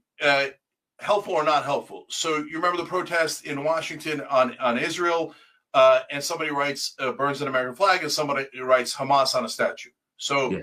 helpful or not helpful. So you remember the protest in Washington on Israel? And somebody writes burns an American flag, and somebody writes Hamas on a statue. So yeah.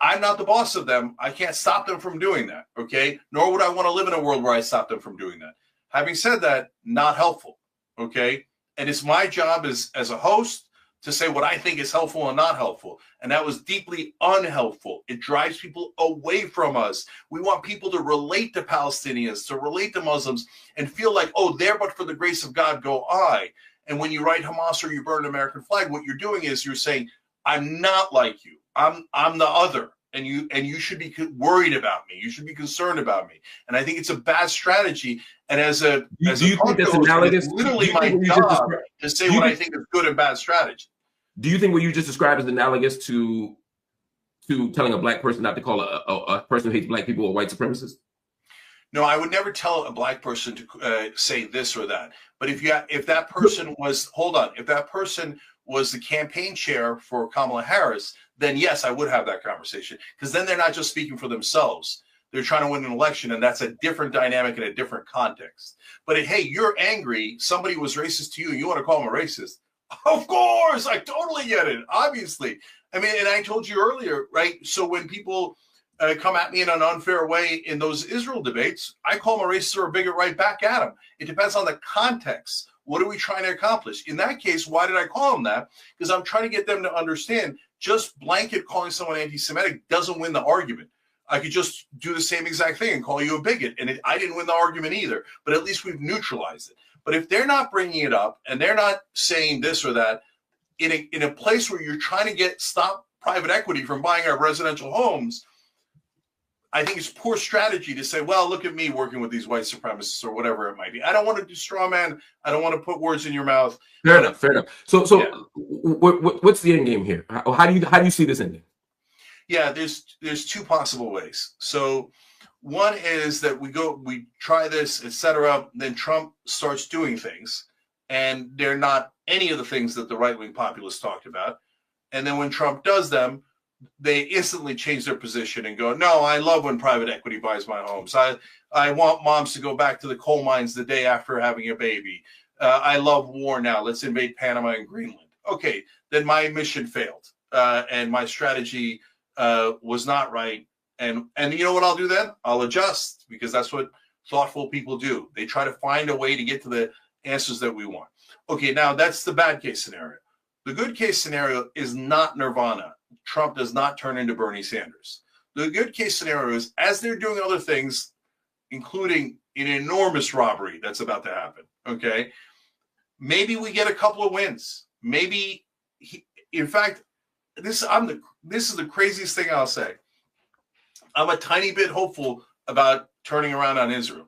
I'm not the boss of them. I can't stop them from doing that, okay? Nor would I want to live in a world where I stop them from doing that. Having said that, not helpful, okay? And it's my job as a host to say what I think is helpful and not helpful. And that was deeply unhelpful. It drives people away from us. We want people to relate to Palestinians, to relate to Muslims, and feel like, oh, there but for the grace of God go I. And when you write Hamas or you burn an American flag, what you're doing is you're saying, I'm not like you. I'm the other. And you should be worried about me. You should be concerned about me. And I think it's a bad strategy. And do you think that's analogous? It's literally my job to say what I think is good and bad strategy.
Do you think what you just described is analogous to telling a black person not to call a person who hates black people a white supremacist?
No, I would never tell a black person to say this or that. But if that person was, hold on, if that person was the campaign chair for Kamala Harris, then yes, I would have that conversation, because then they're not just speaking for themselves. They're trying to win an election, and that's a different dynamic in a different context. But hey, you're angry. Somebody was racist to you, and you want to call them a racist. Of course, I totally get it. Obviously. I mean, and I told you earlier, right? So when people come at me in an unfair way in those Israel debates, I call them a racist or a bigot right back at them. It depends on the context. What are we trying to accomplish? In that case, why did I call them that? Because I'm trying to get them to understand just blanket calling someone anti-Semitic doesn't win the argument. I could just do the same exact thing and call you a bigot. And I didn't win the argument either, but at least we've neutralized it. But if they're not bringing it up and they're not saying this or that in a place where you're trying to stop private equity from buying our residential homes, I think it's poor strategy to say, well, look at me working with these white supremacists or whatever it might be. I don't want to do straw man. I don't want to put words in your mouth.
Fair enough. So yeah. What's the end game here? How do you see this ending?
Yeah, there's two possible ways. So one is that we try this, etc. Then Trump starts doing things, and they're not any of the things that the right-wing populists talked about. And then when Trump does them, they instantly change their position and go, no, I love when private equity buys my homes. I want moms to go back to the coal mines the day after having a baby. I love war now. Let's invade Panama and Greenland. Okay, then my mission failed, and my strategy was not right. And you know what I'll do then? I'll adjust, because that's what thoughtful people do. They try to find a way to get to the answers that we want. Okay, now that's the bad case scenario. The good case scenario is not nirvana. Trump does not turn into Bernie Sanders. The good case scenario is, as they're doing other things, including an enormous robbery that's about to happen, okay, maybe we get a couple of wins. Maybe, in fact, this is the craziest thing I'll say. I'm a tiny bit hopeful about turning around on Israel,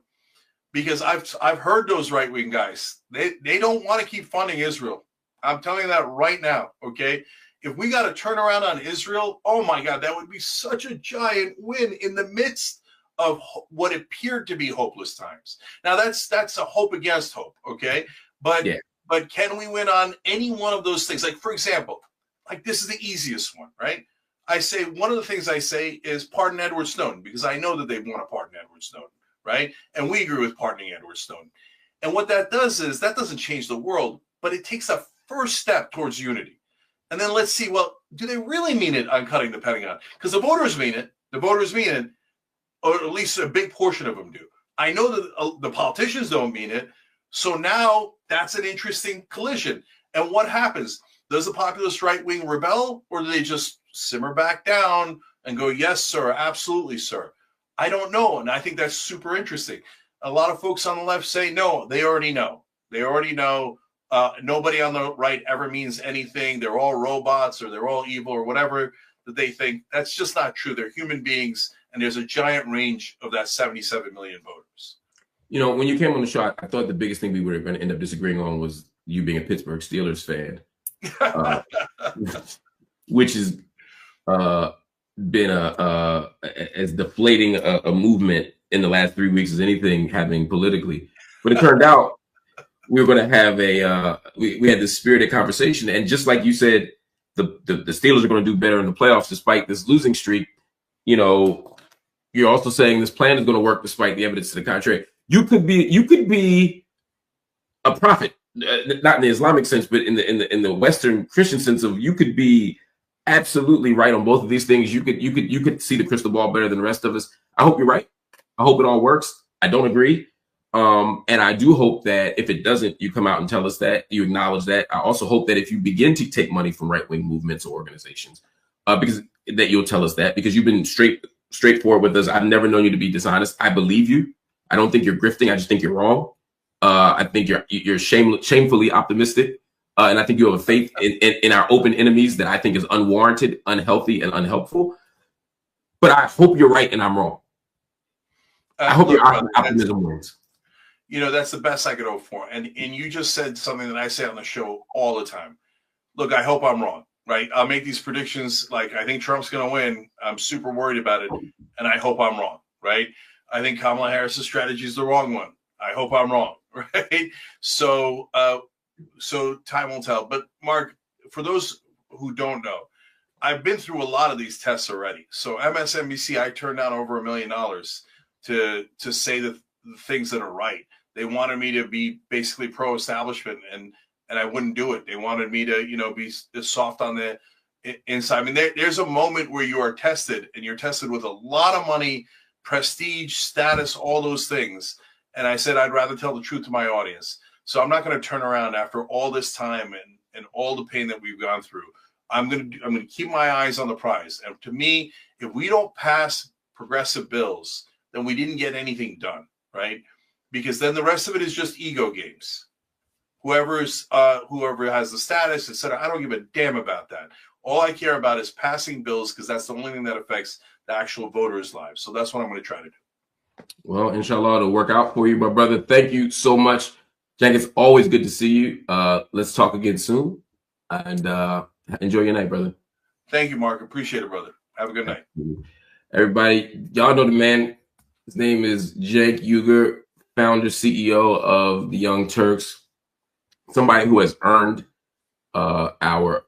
because I've heard those right-wing guys. They don't want to keep funding Israel. I'm telling you that right now, okay? If we got to turn around on Israel, oh my God, that would be such a giant win in the midst of what appeared to be hopeless times. Now that's a hope against hope, okay? But can we win on any one of those things? Like, for example, like this is the easiest one, right? I say one of the things I say is pardon Edward Snowden, because I know that they want to pardon Edward Snowden, right? And we agree with pardoning Edward Snowden. And what that does is that doesn't change the world, but it takes a first step towards unity. And then let's see, well, do they really mean it on cutting the Pentagon? Because the voters mean it. The voters mean it, or at least a big portion of them do. I know that the politicians don't mean it. So now that's an interesting collision. And what happens? Does the populist right wing rebel, or do they just simmer back down and go, yes, sir, absolutely, sir? I don't know. And I think that's super interesting. A lot of folks on the left say, no, they already know. They already know. Nobody on the right ever means anything. They're all robots, or they're all evil, or whatever that they think. That's just not true. They're human beings, and there's a giant range of that 77 million voters.
You know, when you came on the show, I thought the biggest thing we were going to end up disagreeing on was you being a Pittsburgh Steelers fan, which has been as deflating a movement in the last 3 weeks as anything happening politically. But it turned out we were going to have we had this spirited conversation, and just like you said, the Steelers are going to do better in the playoffs despite this losing streak. You know, you're also saying this plan is going to work despite the evidence to the contrary. You could be a prophet, not in the Islamic sense, but in the Western Christian sense of you could be absolutely right on both of these things. You could see the crystal ball better than the rest of us. I hope you're right. I hope it all works. I don't agree. And I do hope that if it doesn't, you come out and tell us that, you acknowledge that. I also hope that if you begin to take money from right-wing movements or organizations, because that you'll tell us that, because you've been straightforward with us. I've never known you to be dishonest. I believe you. I don't think you're grifting. I just think you're wrong. I think you're shamefully optimistic. And I think you have a faith in our open enemies that I think is unwarranted, unhealthy, and unhelpful. But I hope you're right and I'm wrong. I hope your optimism wins.
You know, that's the best I could hope for. And you just said something that I say on the show all the time. Look, I hope I'm wrong, right? I'll make these predictions like I think Trump's going to win. I'm super worried about it. And I hope I'm wrong, right? I think Kamala Harris's strategy is the wrong one. I hope I'm wrong, right? So time will tell. But Mark, for those who don't know, I've been through a lot of these tests already. So MSNBC, I turned down over $1 million to say the things that are right. They wanted me to be basically pro-establishment, and I wouldn't do it. They wanted me to, you know, be soft on the inside. I mean, there's a moment where you are tested, and you're tested with a lot of money, prestige, status, all those things. And I said, I'd rather tell the truth to my audience. So I'm not going to turn around after all this time and all the pain that we've gone through. I'm going to keep my eyes on the prize. And to me, if we don't pass progressive bills, then we didn't get anything done, right? Because then the rest of it is just ego games. Whoever has the status, etc. I don't give a damn about that. All I care about is passing bills, because that's the only thing that affects the actual voters' lives. So that's what I'm going to try to do.
Well, inshallah, it'll work out for you, my brother. Thank you so much, Cenk. It's always good to see you. Let's talk again soon, and enjoy your night, brother.
Thank you, Mark. Appreciate it, brother. Have a good night.
Everybody, y'all know the man. His name is Cenk Uygur, founder, CEO of the Young Turks. Somebody who has earned our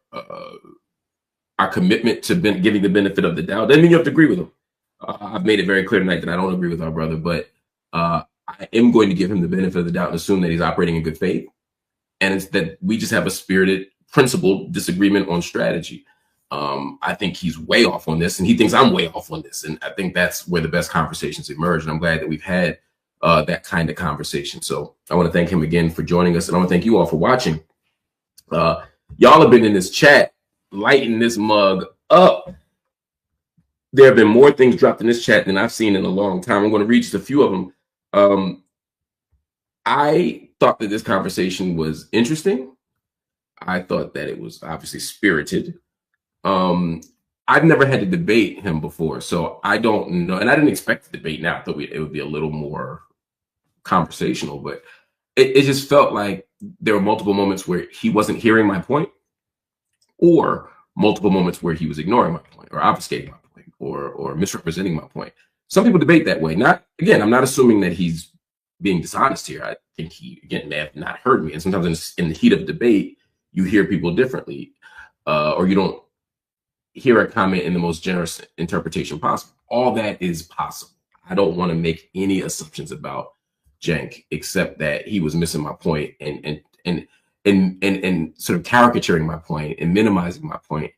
commitment to giving the benefit of the doubt. Doesn't mean you have to agree with him. I've made it very clear tonight that I don't agree with our brother, but I am going to give him the benefit of the doubt and assume that he's operating in good faith. And it's that we just have a spirited, principled disagreement on strategy. I think he's way off on this, and he thinks I'm way off on this. And I think that's where the best conversations emerge. And I'm glad that we've had that kind of conversation. So I want to thank him again for joining us. And I want to thank you all for watching. Y'all have been in this chat, lighting this mug up. There have been more things dropped in this chat than I've seen in a long time. I'm going to read just a few of them. I thought that this conversation was interesting. I thought that it was obviously spirited. I've never had to debate him before, so I don't know. And I didn't expect to debate now. I thought it would be a little more conversational, but it just felt like there were multiple moments where he wasn't hearing my point, or multiple moments where he was ignoring my point or obfuscating my point or misrepresenting my point. Some people debate that way. Again, I'm not assuming that he's being dishonest here. I think he, again, may have not heard me. And sometimes in the heat of debate, you hear people differently, or you don't hear a comment in the most generous interpretation possible. All that is possible. I don't want to make any assumptions about Cenk, except that he was missing my point and sort of caricaturing my point and minimizing my point.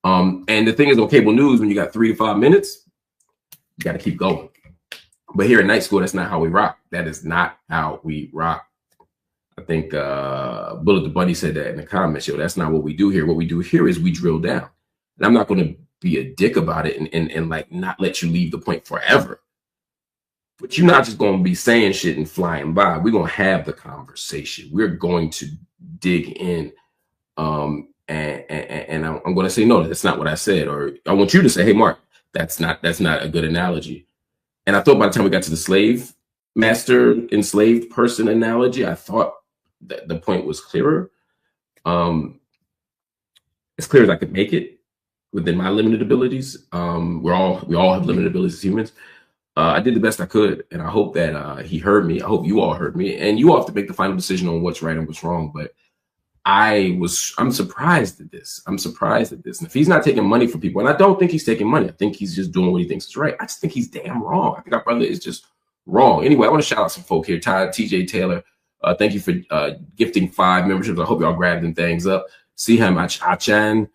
And the thing is, on cable news, when you got 3 to 5 minutes, you got to keep going. But here at Night School, that's not how we rock. That is not how we rock. I think Bullet the Bunny said that in the comments. Yo, that's not what we do here. What we do here is we drill down. And I'm not going to be a dick about it and like not let you leave the point forever. But you're not just going to be saying shit and flying by. We're going to have the conversation. We're going to dig in. And I'm going to say, no, that's not what I said. Or I want you to say, hey, Mark, that's not a good analogy. And I thought by the time we got to the slave master, enslaved person analogy, I thought that the point was clearer. As clear as I could make it within my limited abilities. We all have limited abilities as humans. I did the best I could, and I hope that he heard me. I hope you all heard me, and you all have to make the final decision on what's right and what's wrong. But I'm surprised at this. I'm surprised at this. And if he's not taking money from people, and I don't think he's taking money, I think he's just doing what he thinks is right. I just think he's damn wrong. I think our brother is just wrong. Anyway, I want to shout out some folk here. TJ Taylor, thank you for gifting 5 memberships. I hope y'all grabbed them things up. Siham Achan,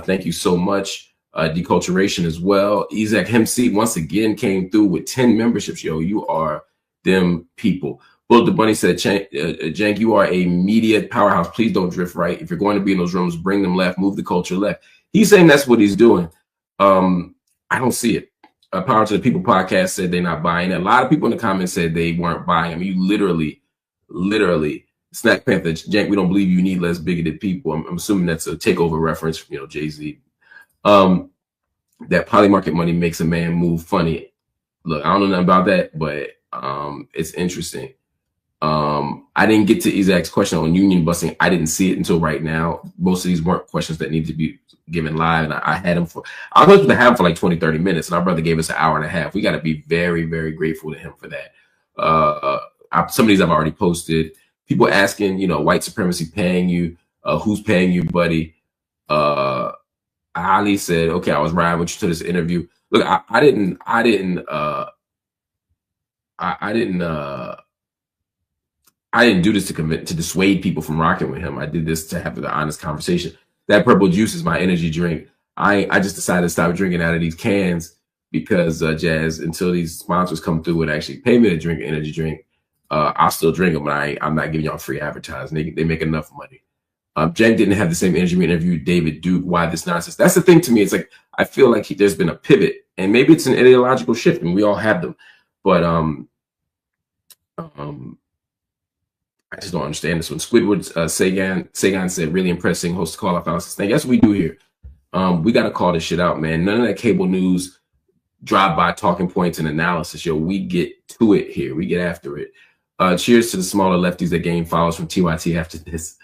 thank you so much. Deculturation as well. Isaac Hemseat once again came through with 10 memberships. Yo, you are them people. Bullet the Bunny said, Cenk, you are a media powerhouse. Please don't drift right. If you're going to be in those rooms, bring them left, move the culture left. He's saying that's what he's doing. I don't see it. Power to the People podcast said they're not buying it. A lot of people in the comments said they weren't buying. I mean, you literally, Snack Panther, Cenk, we don't believe you need less bigoted people. I'm assuming that's a takeover reference from, Jay-Z. That poly market money makes a man move funny. Look, I don't know nothing about that, but it's interesting. I didn't get to Isaac's question on union busting. I didn't see it until right now. Most of these weren't questions that need to be given live. And I had them I was supposed to have them for like 20, 30 minutes. And our brother gave us an hour and a half. We got to be very, very grateful to him for that. Some of these I've already posted. People asking, white supremacy paying you. Who's paying you, buddy? Ali said, okay, I was riding with you to this interview. Look, I didn't do this to dissuade people from rocking with him. I did this to have an honest conversation. That purple juice is my energy drink. I just decided to stop drinking out of these cans because Jazz, until these sponsors come through and actually pay me to drink an energy drink, I'll still drink them, but I'm not giving y'all free advertising. They make enough money. Cenk didn't have the same energy we interviewed David Duke. Why this nonsense? That's the thing to me. It's like I feel like there's been a pivot, and maybe it's an ideological shift, and we all have them. But I just don't understand this one. Squidward Sagan said, really impressing host call off analysis thing. That's what we do here. We got to call this shit out, man. None of that cable news drive-by talking points and analysis. Yo, we get to it here. We get after it. Cheers to the smaller lefties that gain followers from TYT after this.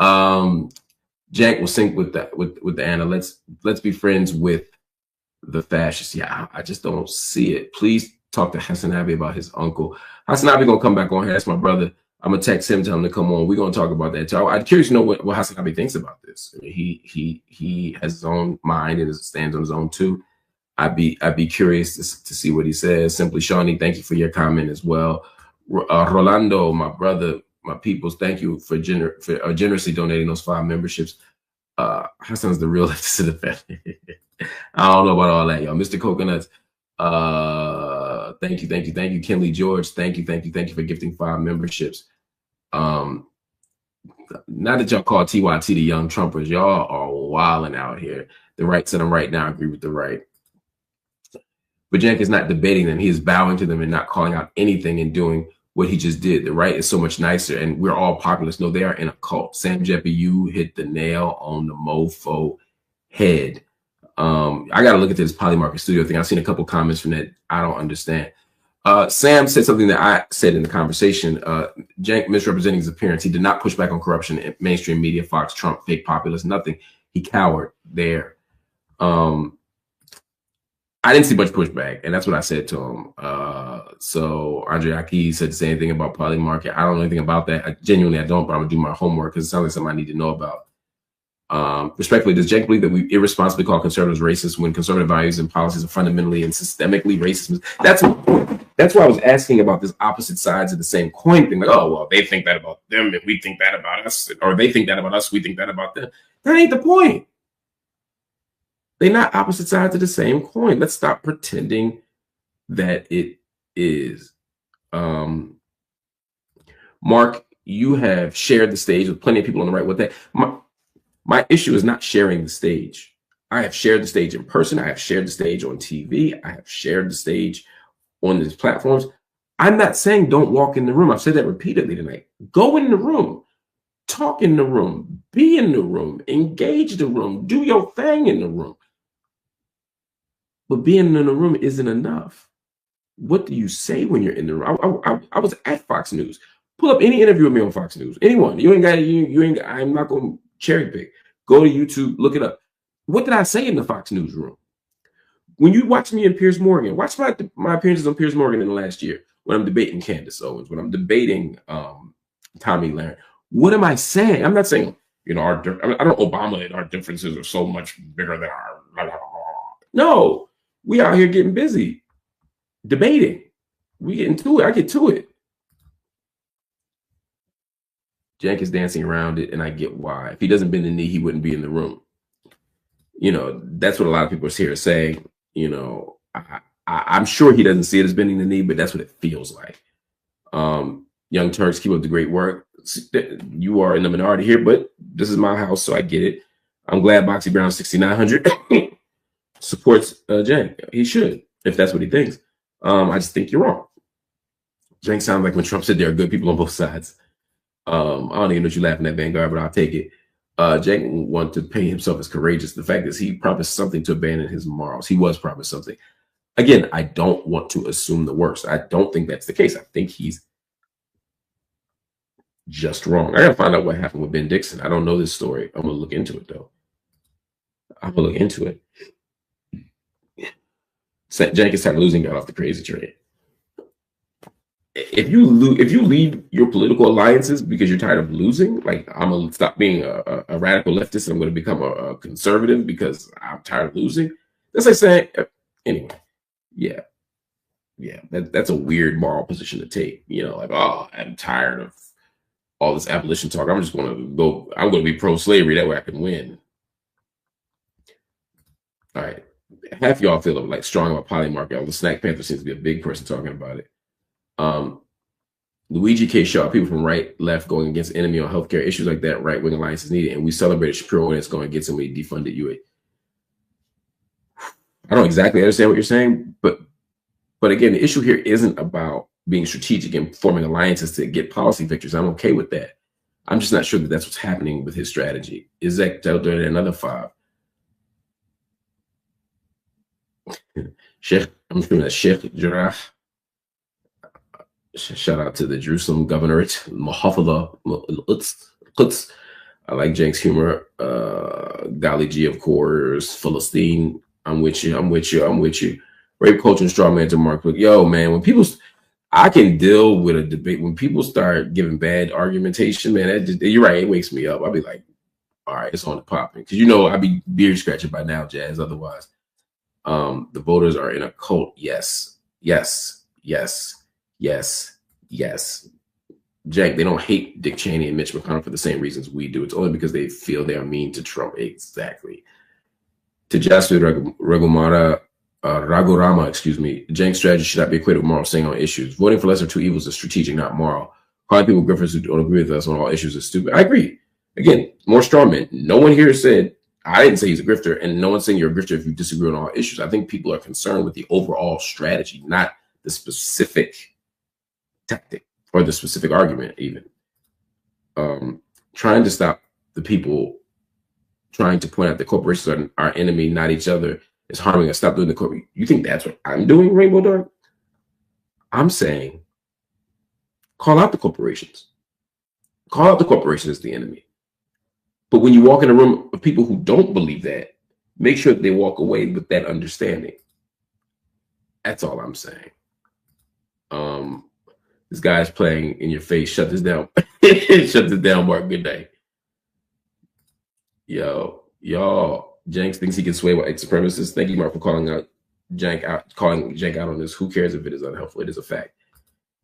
Cenk will sync with the Anna. Let's be friends with the fascists. Yeah, I just don't see it. Please talk to Hassanabi about his uncle. Hassanabi gonna come back on here. That's my brother. I'm gonna text him, tell him to come on. We're gonna talk about that too. I'm curious to know what Hassanabi thinks about this. I mean, he has his own mind and stands on his own too. I'd be curious to see what he says. Simply Shawnee, thank you for your comment as well. Rolando, my brother, my peoples, thank you for generously donating those 5 memberships. Hassan's the real leftist of the family. I don't know about all that, y'all. Mr. Coconuts, thank you. Kenley George, thank you for gifting 5 memberships. Not that y'all call TYT the young Trumpers. Y'all are wilding out here. The right said I'm right now. I agree with the right. But Cenk is not debating them. He is bowing to them and not calling out anything and doing what he just did. The right is so much nicer, and we're all populist. No, they are in a cult. Sam Jeppy, you hit the nail on the mofo head. I got to look at this Polymarket Studio thing. I've seen a couple comments from that. I don't understand. Sam said something that I said in the conversation. Cenk misrepresenting his appearance. He did not push back on corruption in mainstream media, Fox, Trump, fake populists, nothing. He cowered there. I didn't see much pushback, and that's what I said to him. So Andre Aki said the same thing about Polymarket. I don't know anything about that. I don't, but I'm gonna do my homework because it sounds like something I need to know about. Respectfully, does Cenk believe that we irresponsibly call conservatives racist when conservative values and policies are fundamentally and systemically racist? That's why I was asking about this opposite sides of the same coin thing. Like, oh, well, they think that about them and we think that about us, or they think that about us, we think that about them. That ain't the point. They're not opposite sides of the same coin. Let's stop pretending that it is. Mark, you have shared the stage with plenty of people on the right with that. My issue is not sharing the stage. I have shared the stage in person. I have shared the stage on TV. I have shared the stage on these platforms. I'm not saying don't walk in the room. I've said that repeatedly tonight. Go in the room. Talk in the room. Be in the room. Engage the room. Do your thing in the room. But being in the room isn't enough. What do you say when you're in the room? I was at Fox News. Pull up any interview with me on Fox News. Anyone. You ain't got. I'm not going to cherry pick. Go to YouTube. Look it up. What did I say in the Fox News room? When you watch me and Piers Morgan, watch my appearances on Piers Morgan in the last year when I'm debating Candace Owens, when I'm debating Tommy Lahren. What am I saying? I'm not saying I don't Obama that our differences are so much bigger than our. No. We out here getting busy, debating. We get into it. I get to it. Cenk is dancing around it, and I get why. If he doesn't bend the knee, he wouldn't be in the room. That's what a lot of people here are saying. I'm sure he doesn't see it as bending the knee, but that's what it feels like. Young Turks, keep up the great work. You are in the minority here, but this is my house, so I get it. I'm glad Boxy Brown 6900 supports Cenk. He should, if that's what he thinks. I just think you're wrong. Cenk sounds like when Trump said there are good people on both sides. I don't even know what you're laughing at, Vanguard, but I'll take it. Cenk wanted to paint himself as courageous. The fact is he promised something to abandon his morals. He was promised something. Again, I don't want to assume the worst. I don't think that's the case. I think he's just wrong. I got to find out what happened with Ben Dixon. I don't know this story. I'm going to look into it, though. I'm going to look into it. Cenk is tired of losing, got off the crazy train. if you leave your political alliances because you're tired of losing, like I'm gonna stop being a radical leftist and I'm gonna become a conservative because I'm tired of losing. That's like saying, anyway, yeah, that's a weird moral position to take. You know, like, oh, I'm tired of all this abolition talk. I'm just gonna go. I'm gonna be pro-slavery. That way I can win. All right, half y'all feel like strong about polymarket. The Snack Panther seems to be a big person talking about it. Luigi K. Shaw, people from right, left going against enemy on healthcare issues like that, right wing alliance is needed. And we celebrated Shapiro when it's going against him when he defunded UA. I don't exactly understand what you're saying, but again, the issue here isn't about being strategic and forming alliances to get policy victories. I'm okay with that. I'm just not sure that that's what's happening with his strategy. Is that doing another 5? Sheikh, I'm assuming that's Sheikh Jarrah. Shout out to the Jerusalem governorate, Mahafala Quds. I like Cenk's humor. Golly G, of course. Philistine. I'm with you. Rape culture and straw man to Mark. Yo, man, when people, I can deal with a debate. When people start giving bad argumentation, man, you're right. It wakes me up. I'll be like, all right, it's on the popping. Because you know I'd be beard scratching by now, Jazz. Otherwise, the voters are in a cult. Yes. Jack, they don't hate Dick Cheney and Mitch McConnell for the same reasons we do. It's only because they feel they are mean to Trump. Exactly. To Jasper Ragurama, Cenk's strategy should not be equated with moral saying on issues. Voting for lesser two evils is strategic, not moral. Calling people grifters who don't agree with us on all issues is stupid. I agree. Again, more strawmen. No one here said, I didn't say he's a grifter, and no one's saying you're a grifter if you disagree on all issues. I think people are concerned with the overall strategy, not the specific tactic or the specific argument even. Trying to stop the people trying to point out that corporations are our enemy, not each other, is harming us. Stop doing the corporate. You think that's what I'm doing, Rainbow Dark? I'm saying call out the corporations. Call out the corporation as the enemy. But when you walk in a room of people who don't believe that, make sure that they walk away with that understanding. That's all I'm saying. This guy's playing in your face. Shut this down. Shut this down, Mark. Good day. Y'all, Cenk thinks he can sway white supremacists. Thank you, Mark, for calling Cenk out on this. Who cares if it is unhelpful? It is a fact.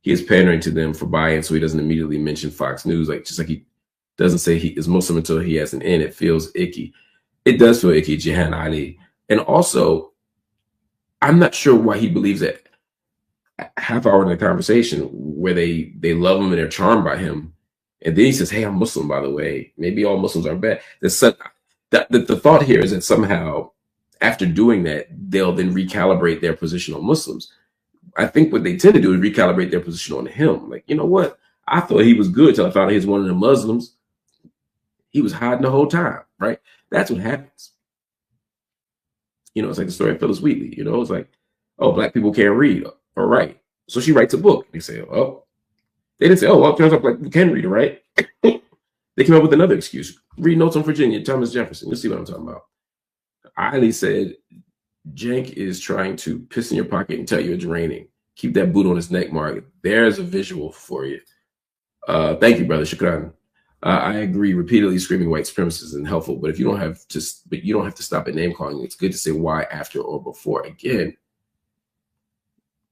He is pandering to them for buy-in, so he doesn't immediately mention Fox News. Just like he doesn't say he is Muslim until he has an in. It feels icky. It does feel icky, Jihan Ali. And also, I'm not sure why he believes that half hour in the conversation where they love him and they're charmed by him. And then he says, hey, I'm Muslim, by the way. Maybe all Muslims are bad. The thought here is that somehow after doing that, they'll then recalibrate their position on Muslims. I think what they tend to do is recalibrate their position on him. Like, you know what? I thought he was good till I found out he was one of the Muslims. He was hiding the whole time, right? That's what happens. You know, it's like the story of Phyllis Wheatley. You know, it's like, oh, black people can't read or write. So she writes a book. They say, oh, they didn't say, oh, well, it turns out black people can read or write. They came up with another excuse. Read Notes on Virginia, Thomas Jefferson. You'll see what I'm talking about. Eiley said, Cenk is trying to piss in your pocket and tell you it's raining. Keep that boot on his neck, Mark. There's a visual for you. Thank you, brother. Shukran. I agree. Repeatedly screaming white supremacists isn't helpful, but you don't have to stop at name calling. It's good to say why, after, or before. Again,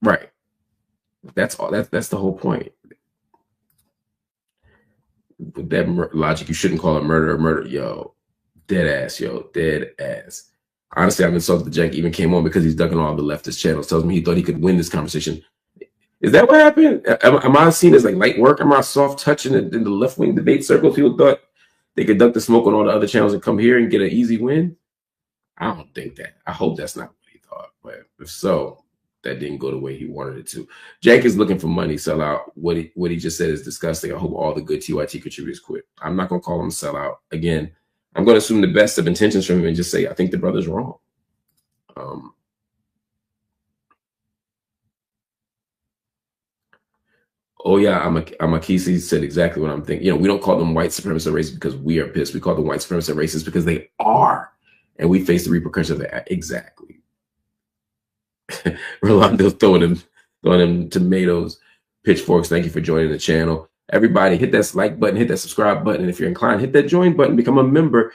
right. That's all. That's the whole point. With that logic, you shouldn't call it murder. Yo, dead ass. Honestly, I've been so that Cenk even came on because he's ducking all the leftist channels. Tells me he thought he could win this conversation. Is that what happened? Am I seen as like light work? Am I soft touching in the left wing debate circles? People thought they could duck the smoke on all the other channels and come here and get an easy win. I don't think that. I hope that's not what he thought. But if so, that didn't go the way he wanted it to. Cenk is looking for money, sell out. What he just said is disgusting. I hope all the good TYT contributors quit. I'm not going to call him a sellout. Again, I'm going to assume the best of intentions from him and just say, I think the brother's wrong. Oh yeah, Amakisi said exactly what I'm thinking. You know, we don't call them white supremacist racists because we are pissed. We call them white supremacist racists because they are, and we face the repercussions of that. Exactly. Rolando's throwing him tomatoes. Pitchforks, thank you for joining the channel. Everybody, hit that like button, hit that subscribe button. And if you're inclined, hit that join button, become a member.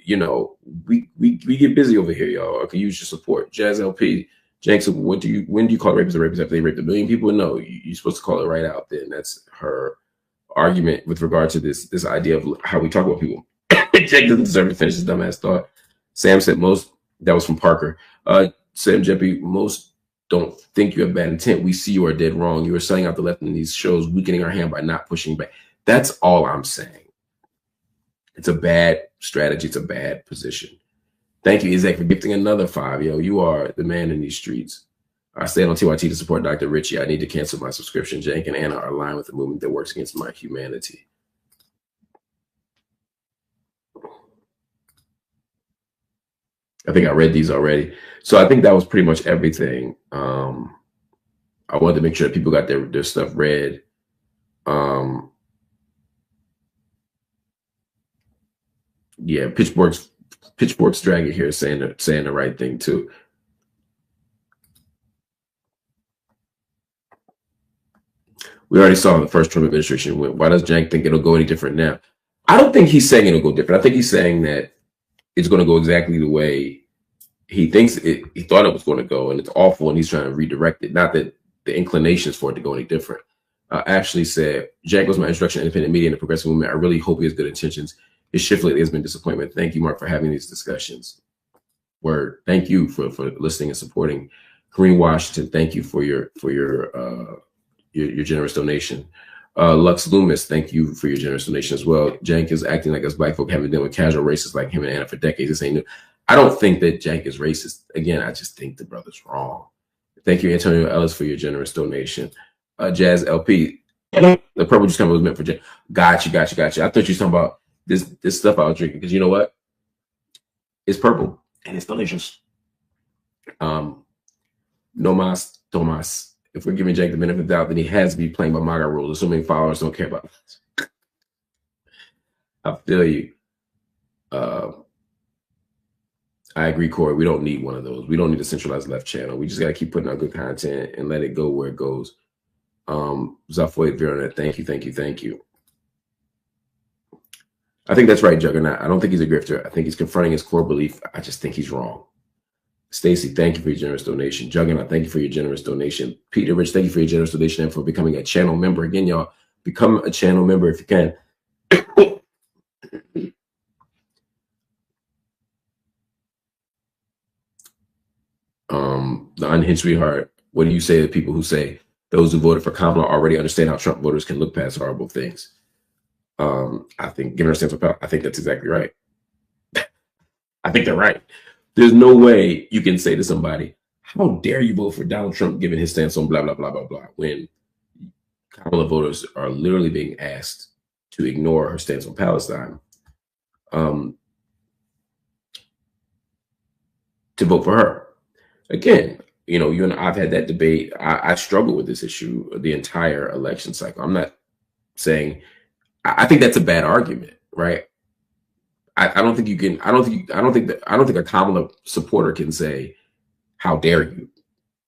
You know, we get busy over here, y'all. I can use your support. Jazz LP, Jenks, when do you call rapist a rapist after they raped 1 million people? No, you're supposed to call it right out then. That's her argument with regard to this idea of how we talk about people. Jake doesn't deserve to finish his dumbass thought. Sam said most, that was from Parker. Sam Jeppy, most don't think you have bad intent. We see you are dead wrong. You are selling out the left in these shows, weakening our hand by not pushing back. That's all I'm saying. It's a bad strategy. It's a bad position. Thank you, Isaac, for gifting another 5. Yo, you are the man in these streets. I stayed on TYT to support Dr. Richie. I need to cancel my subscription. Jank and Anna are aligned with the movement that works against my humanity. I think I read these already. So I think that was pretty much everything. I wanted to make sure that people got their stuff read. Yeah, Pitchforks Dragon here saying the right thing too. We already saw the first Trump administration win. Why does Jank think it'll go any different now? I don't think he's saying it'll go different. I think he's saying that it's going to go exactly the way he thinks he thought it was going to go, and it's awful, and he's trying to redirect it. Not that the inclinations for it to go any different. Ashley said, Jank was my introduction to independent media and the progressive movement. I really hope he has good intentions. His shift lately has been disappointment. Thank you, Mark, for having these discussions. Word. Thank you for listening and supporting. Kareem Washington, thank you for your generous donation. Lux Loomis, thank you for your generous donation as well. Jank is acting like us black folk haven't been with casual racists like him and Anna for decades. This ain't new. I don't think that Jank is racist. Again, I just think the brother's wrong. Thank you, Antonio Ellis, for your generous donation. Jazz LP, the purple juice was meant for Jank. Gotcha. I thought you were talking about this stuff I was drinking, because you know what? It's purple and it's delicious. No mas, Tomas. If we're giving Jake the benefit of the doubt, then he has to be playing by MAGA rules, assuming followers don't care about this. I feel you. I agree, Corey. We don't need one of those. We don't need a centralized left channel. We just got to keep putting out good content and let it go where it goes. Zafoy Verona, thank you. I think that's right, Juggernaut. I don't think he's a grifter. I think he's confronting his core belief. I just think he's wrong. Stacy, thank you for your generous donation. Juggernaut, thank you for your generous donation. Peter Rich, thank you for your generous donation and for becoming a channel member. Again, y'all, become a channel member if you can. The unhinged sweetheart, what do you say to people who say those who voted for Kamala already understand how Trump voters can look past horrible things? I think, given her stance of power, I think that's exactly right. I think they're right. There's no way you can say to somebody, how dare you vote for Donald Trump given his stance on blah, blah, blah, blah, blah, when Kamala voters are literally being asked to ignore her stance on Palestine, to vote for her. Again, you know, you and I've had that debate. I struggle with this issue the entire election cycle. I'm not saying, I think that's a bad argument, right? I don't think you can. I don't think a Kamala supporter can say, "How dare you?"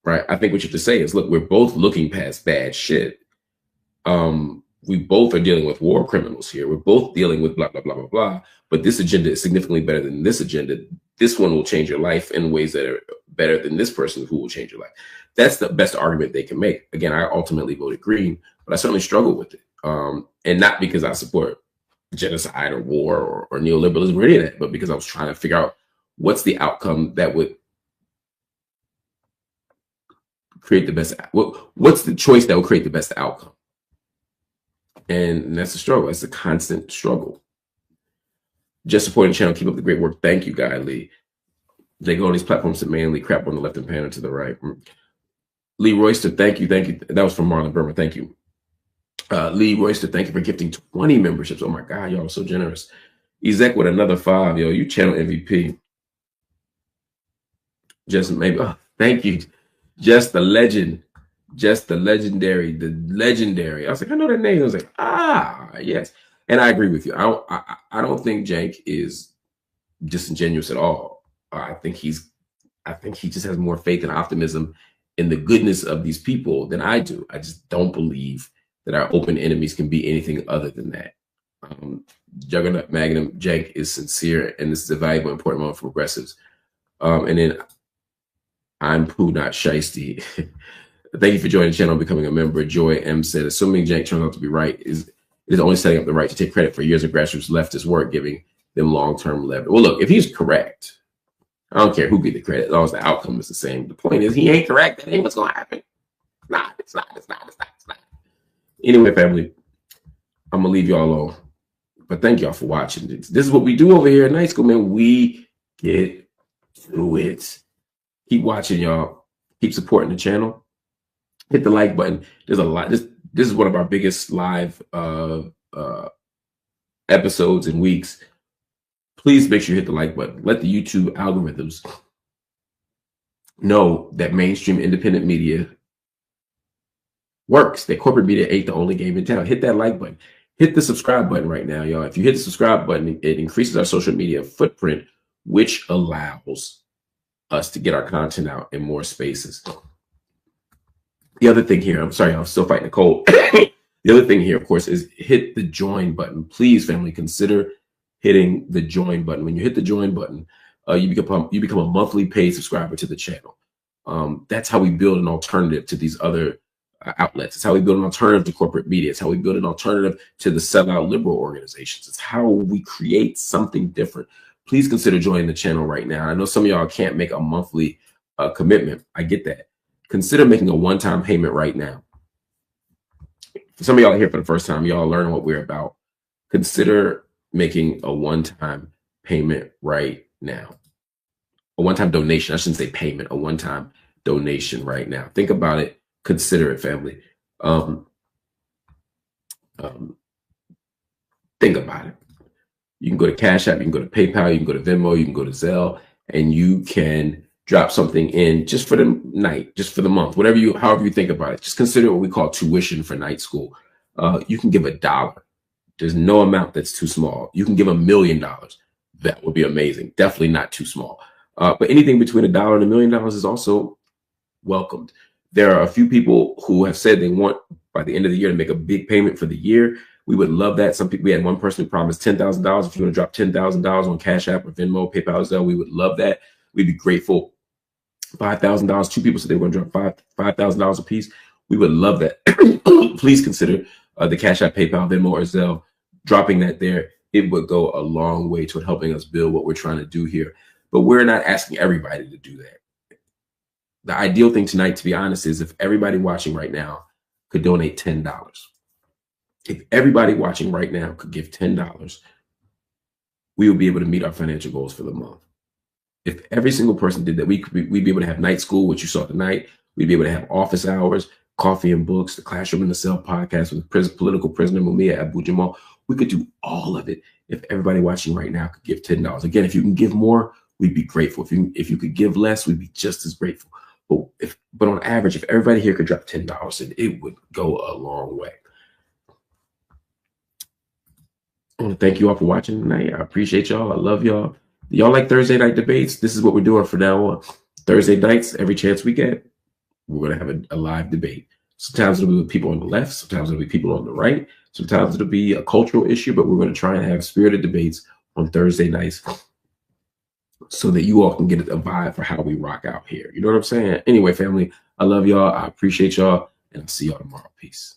Right? I think what you have to say is, "Look, we're both looking past bad shit. We both are dealing with war criminals here. We're both dealing with blah blah blah blah blah. But this agenda is significantly better than this agenda. This one will change your life in ways that are better than this person who will change your life." That's the best argument they can make. Again, I ultimately voted green, but I certainly struggle with it, and not because I support genocide or war or neoliberalism or any of that, but because I was trying to figure out what's the outcome that would create the best. What's the choice that will create the best outcome? And that's a struggle. It's a constant struggle. Just supporting the channel. Keep up the great work. Thank you, Guy Lee. They go on these platforms to mainly crap on the left and pander to the right. Lee Royster, thank you. That was from Marlon Burma. Thank you. Lee Royster, thank you for gifting 20 memberships. Oh my God, y'all are so generous. Ezek with another 5. Yo, you channel MVP. Just maybe. Oh, thank you. Just the legend. Just the legendary. I was like, I know that name. I was like, yes. And I agree with you. I don't think Jank is disingenuous at all. I think he just has more faith and optimism in the goodness of these people than I do. I just don't believe that our open enemies can be anything other than that. Juggernaut Magnum Cenk is sincere, and this is a valuable, important moment for progressives. And then I'm Pooh, not Shiesty. Thank you for joining the channel and becoming a member. Joy M said, assuming Cenk turns out to be right, is only setting up the right to take credit for years of grassroots leftist work, giving them long-term leverage. Well, look, if he's correct, I don't care who get the credit, as long as the outcome is the same. The point is, he ain't correct. That ain't what's gonna happen. It's not. Anyway, family, I'm gonna leave y'all alone. But thank y'all for watching. This is what we do over here at Night School, man. We get to it. Keep watching, y'all. Keep supporting the channel. Hit the like button. There's a lot. This is one of our biggest live episodes in weeks. Please make sure you hit the like button. Let the YouTube algorithms know that mainstream independent media works. That corporate media ain't the only game in town. Hit that like button. Hit the subscribe button right now, y'all. If you hit the subscribe button, it increases our social media footprint, which allows us to get our content out in more spaces. The other thing here, I'm sorry, I'm still fighting a cold. The other thing here, of course, is hit the join button. Please, family, consider hitting the join button. When you hit the join button, you become a monthly paid subscriber to the channel. That's how we build an alternative to these other outlets. It's how we build an alternative to corporate media. It's how we build an alternative to the sellout liberal organizations. It's how we create something different. Please consider joining the channel right now. I know some of y'all can't make a monthly commitment. I get that. Consider making a one-time payment right now. For some of y'all here for the first time, y'all learning what we're about. Consider making a one-time payment right now. A one-time donation. I shouldn't say payment. A one-time donation right now. Think about it. Consider it, family. Think about it. You can go to Cash App, you can go to PayPal, you can go to Venmo, you can go to Zelle, and you can drop something in just for the night, just for the month, however you think about it. Just consider what we call tuition for night school. You can give $1. There's no amount that's too small. You can give $1 million. That would be amazing. Definitely not too small. But anything between $1 and $1 million is also welcomed. There are a few people who have said they want by the end of the year to make a big payment for the year. We would love that. We had one person who promised $10,000. If you want to drop $10,000 on Cash App or Venmo, PayPal, Zelle, we would love that. We'd be grateful. $5,000. Two people said they were going to drop $5,000 a piece. We would love that. Please consider the Cash App, PayPal, Venmo, or Zelle. Dropping that there, it would go a long way toward helping us build what we're trying to do here. But we're not asking everybody to do that. The ideal thing tonight, to be honest, is if everybody watching right now could donate $10. If everybody watching right now could give $10, we would be able to meet our financial goals for the month. If every single person did that, we'd be able to have night school, which you saw tonight. We'd be able to have office hours, coffee and books, the Classroom in the Cell podcast with political prisoner Mumia Abu Jamal. We could do all of it if everybody watching right now could give $10. Again, if you can give more, we'd be grateful. If you could give less, we'd be just as grateful. But on average, if everybody here could drop $10, it would go a long way. I want to thank you all for watching tonight. I appreciate y'all. I love y'all. Y'all like Thursday night debates? This is what we're doing from now on. Thursday nights, every chance we get, we're going to have a live debate. Sometimes it'll be with people on the left. Sometimes it'll be people on the right. Sometimes it'll be a cultural issue, but we're going to try and have spirited debates on Thursday nights so that you all can get a vibe for how we rock out here. You know what I'm saying? Anyway, family, I love y'all. I appreciate y'all, and I'll see y'all tomorrow. Peace.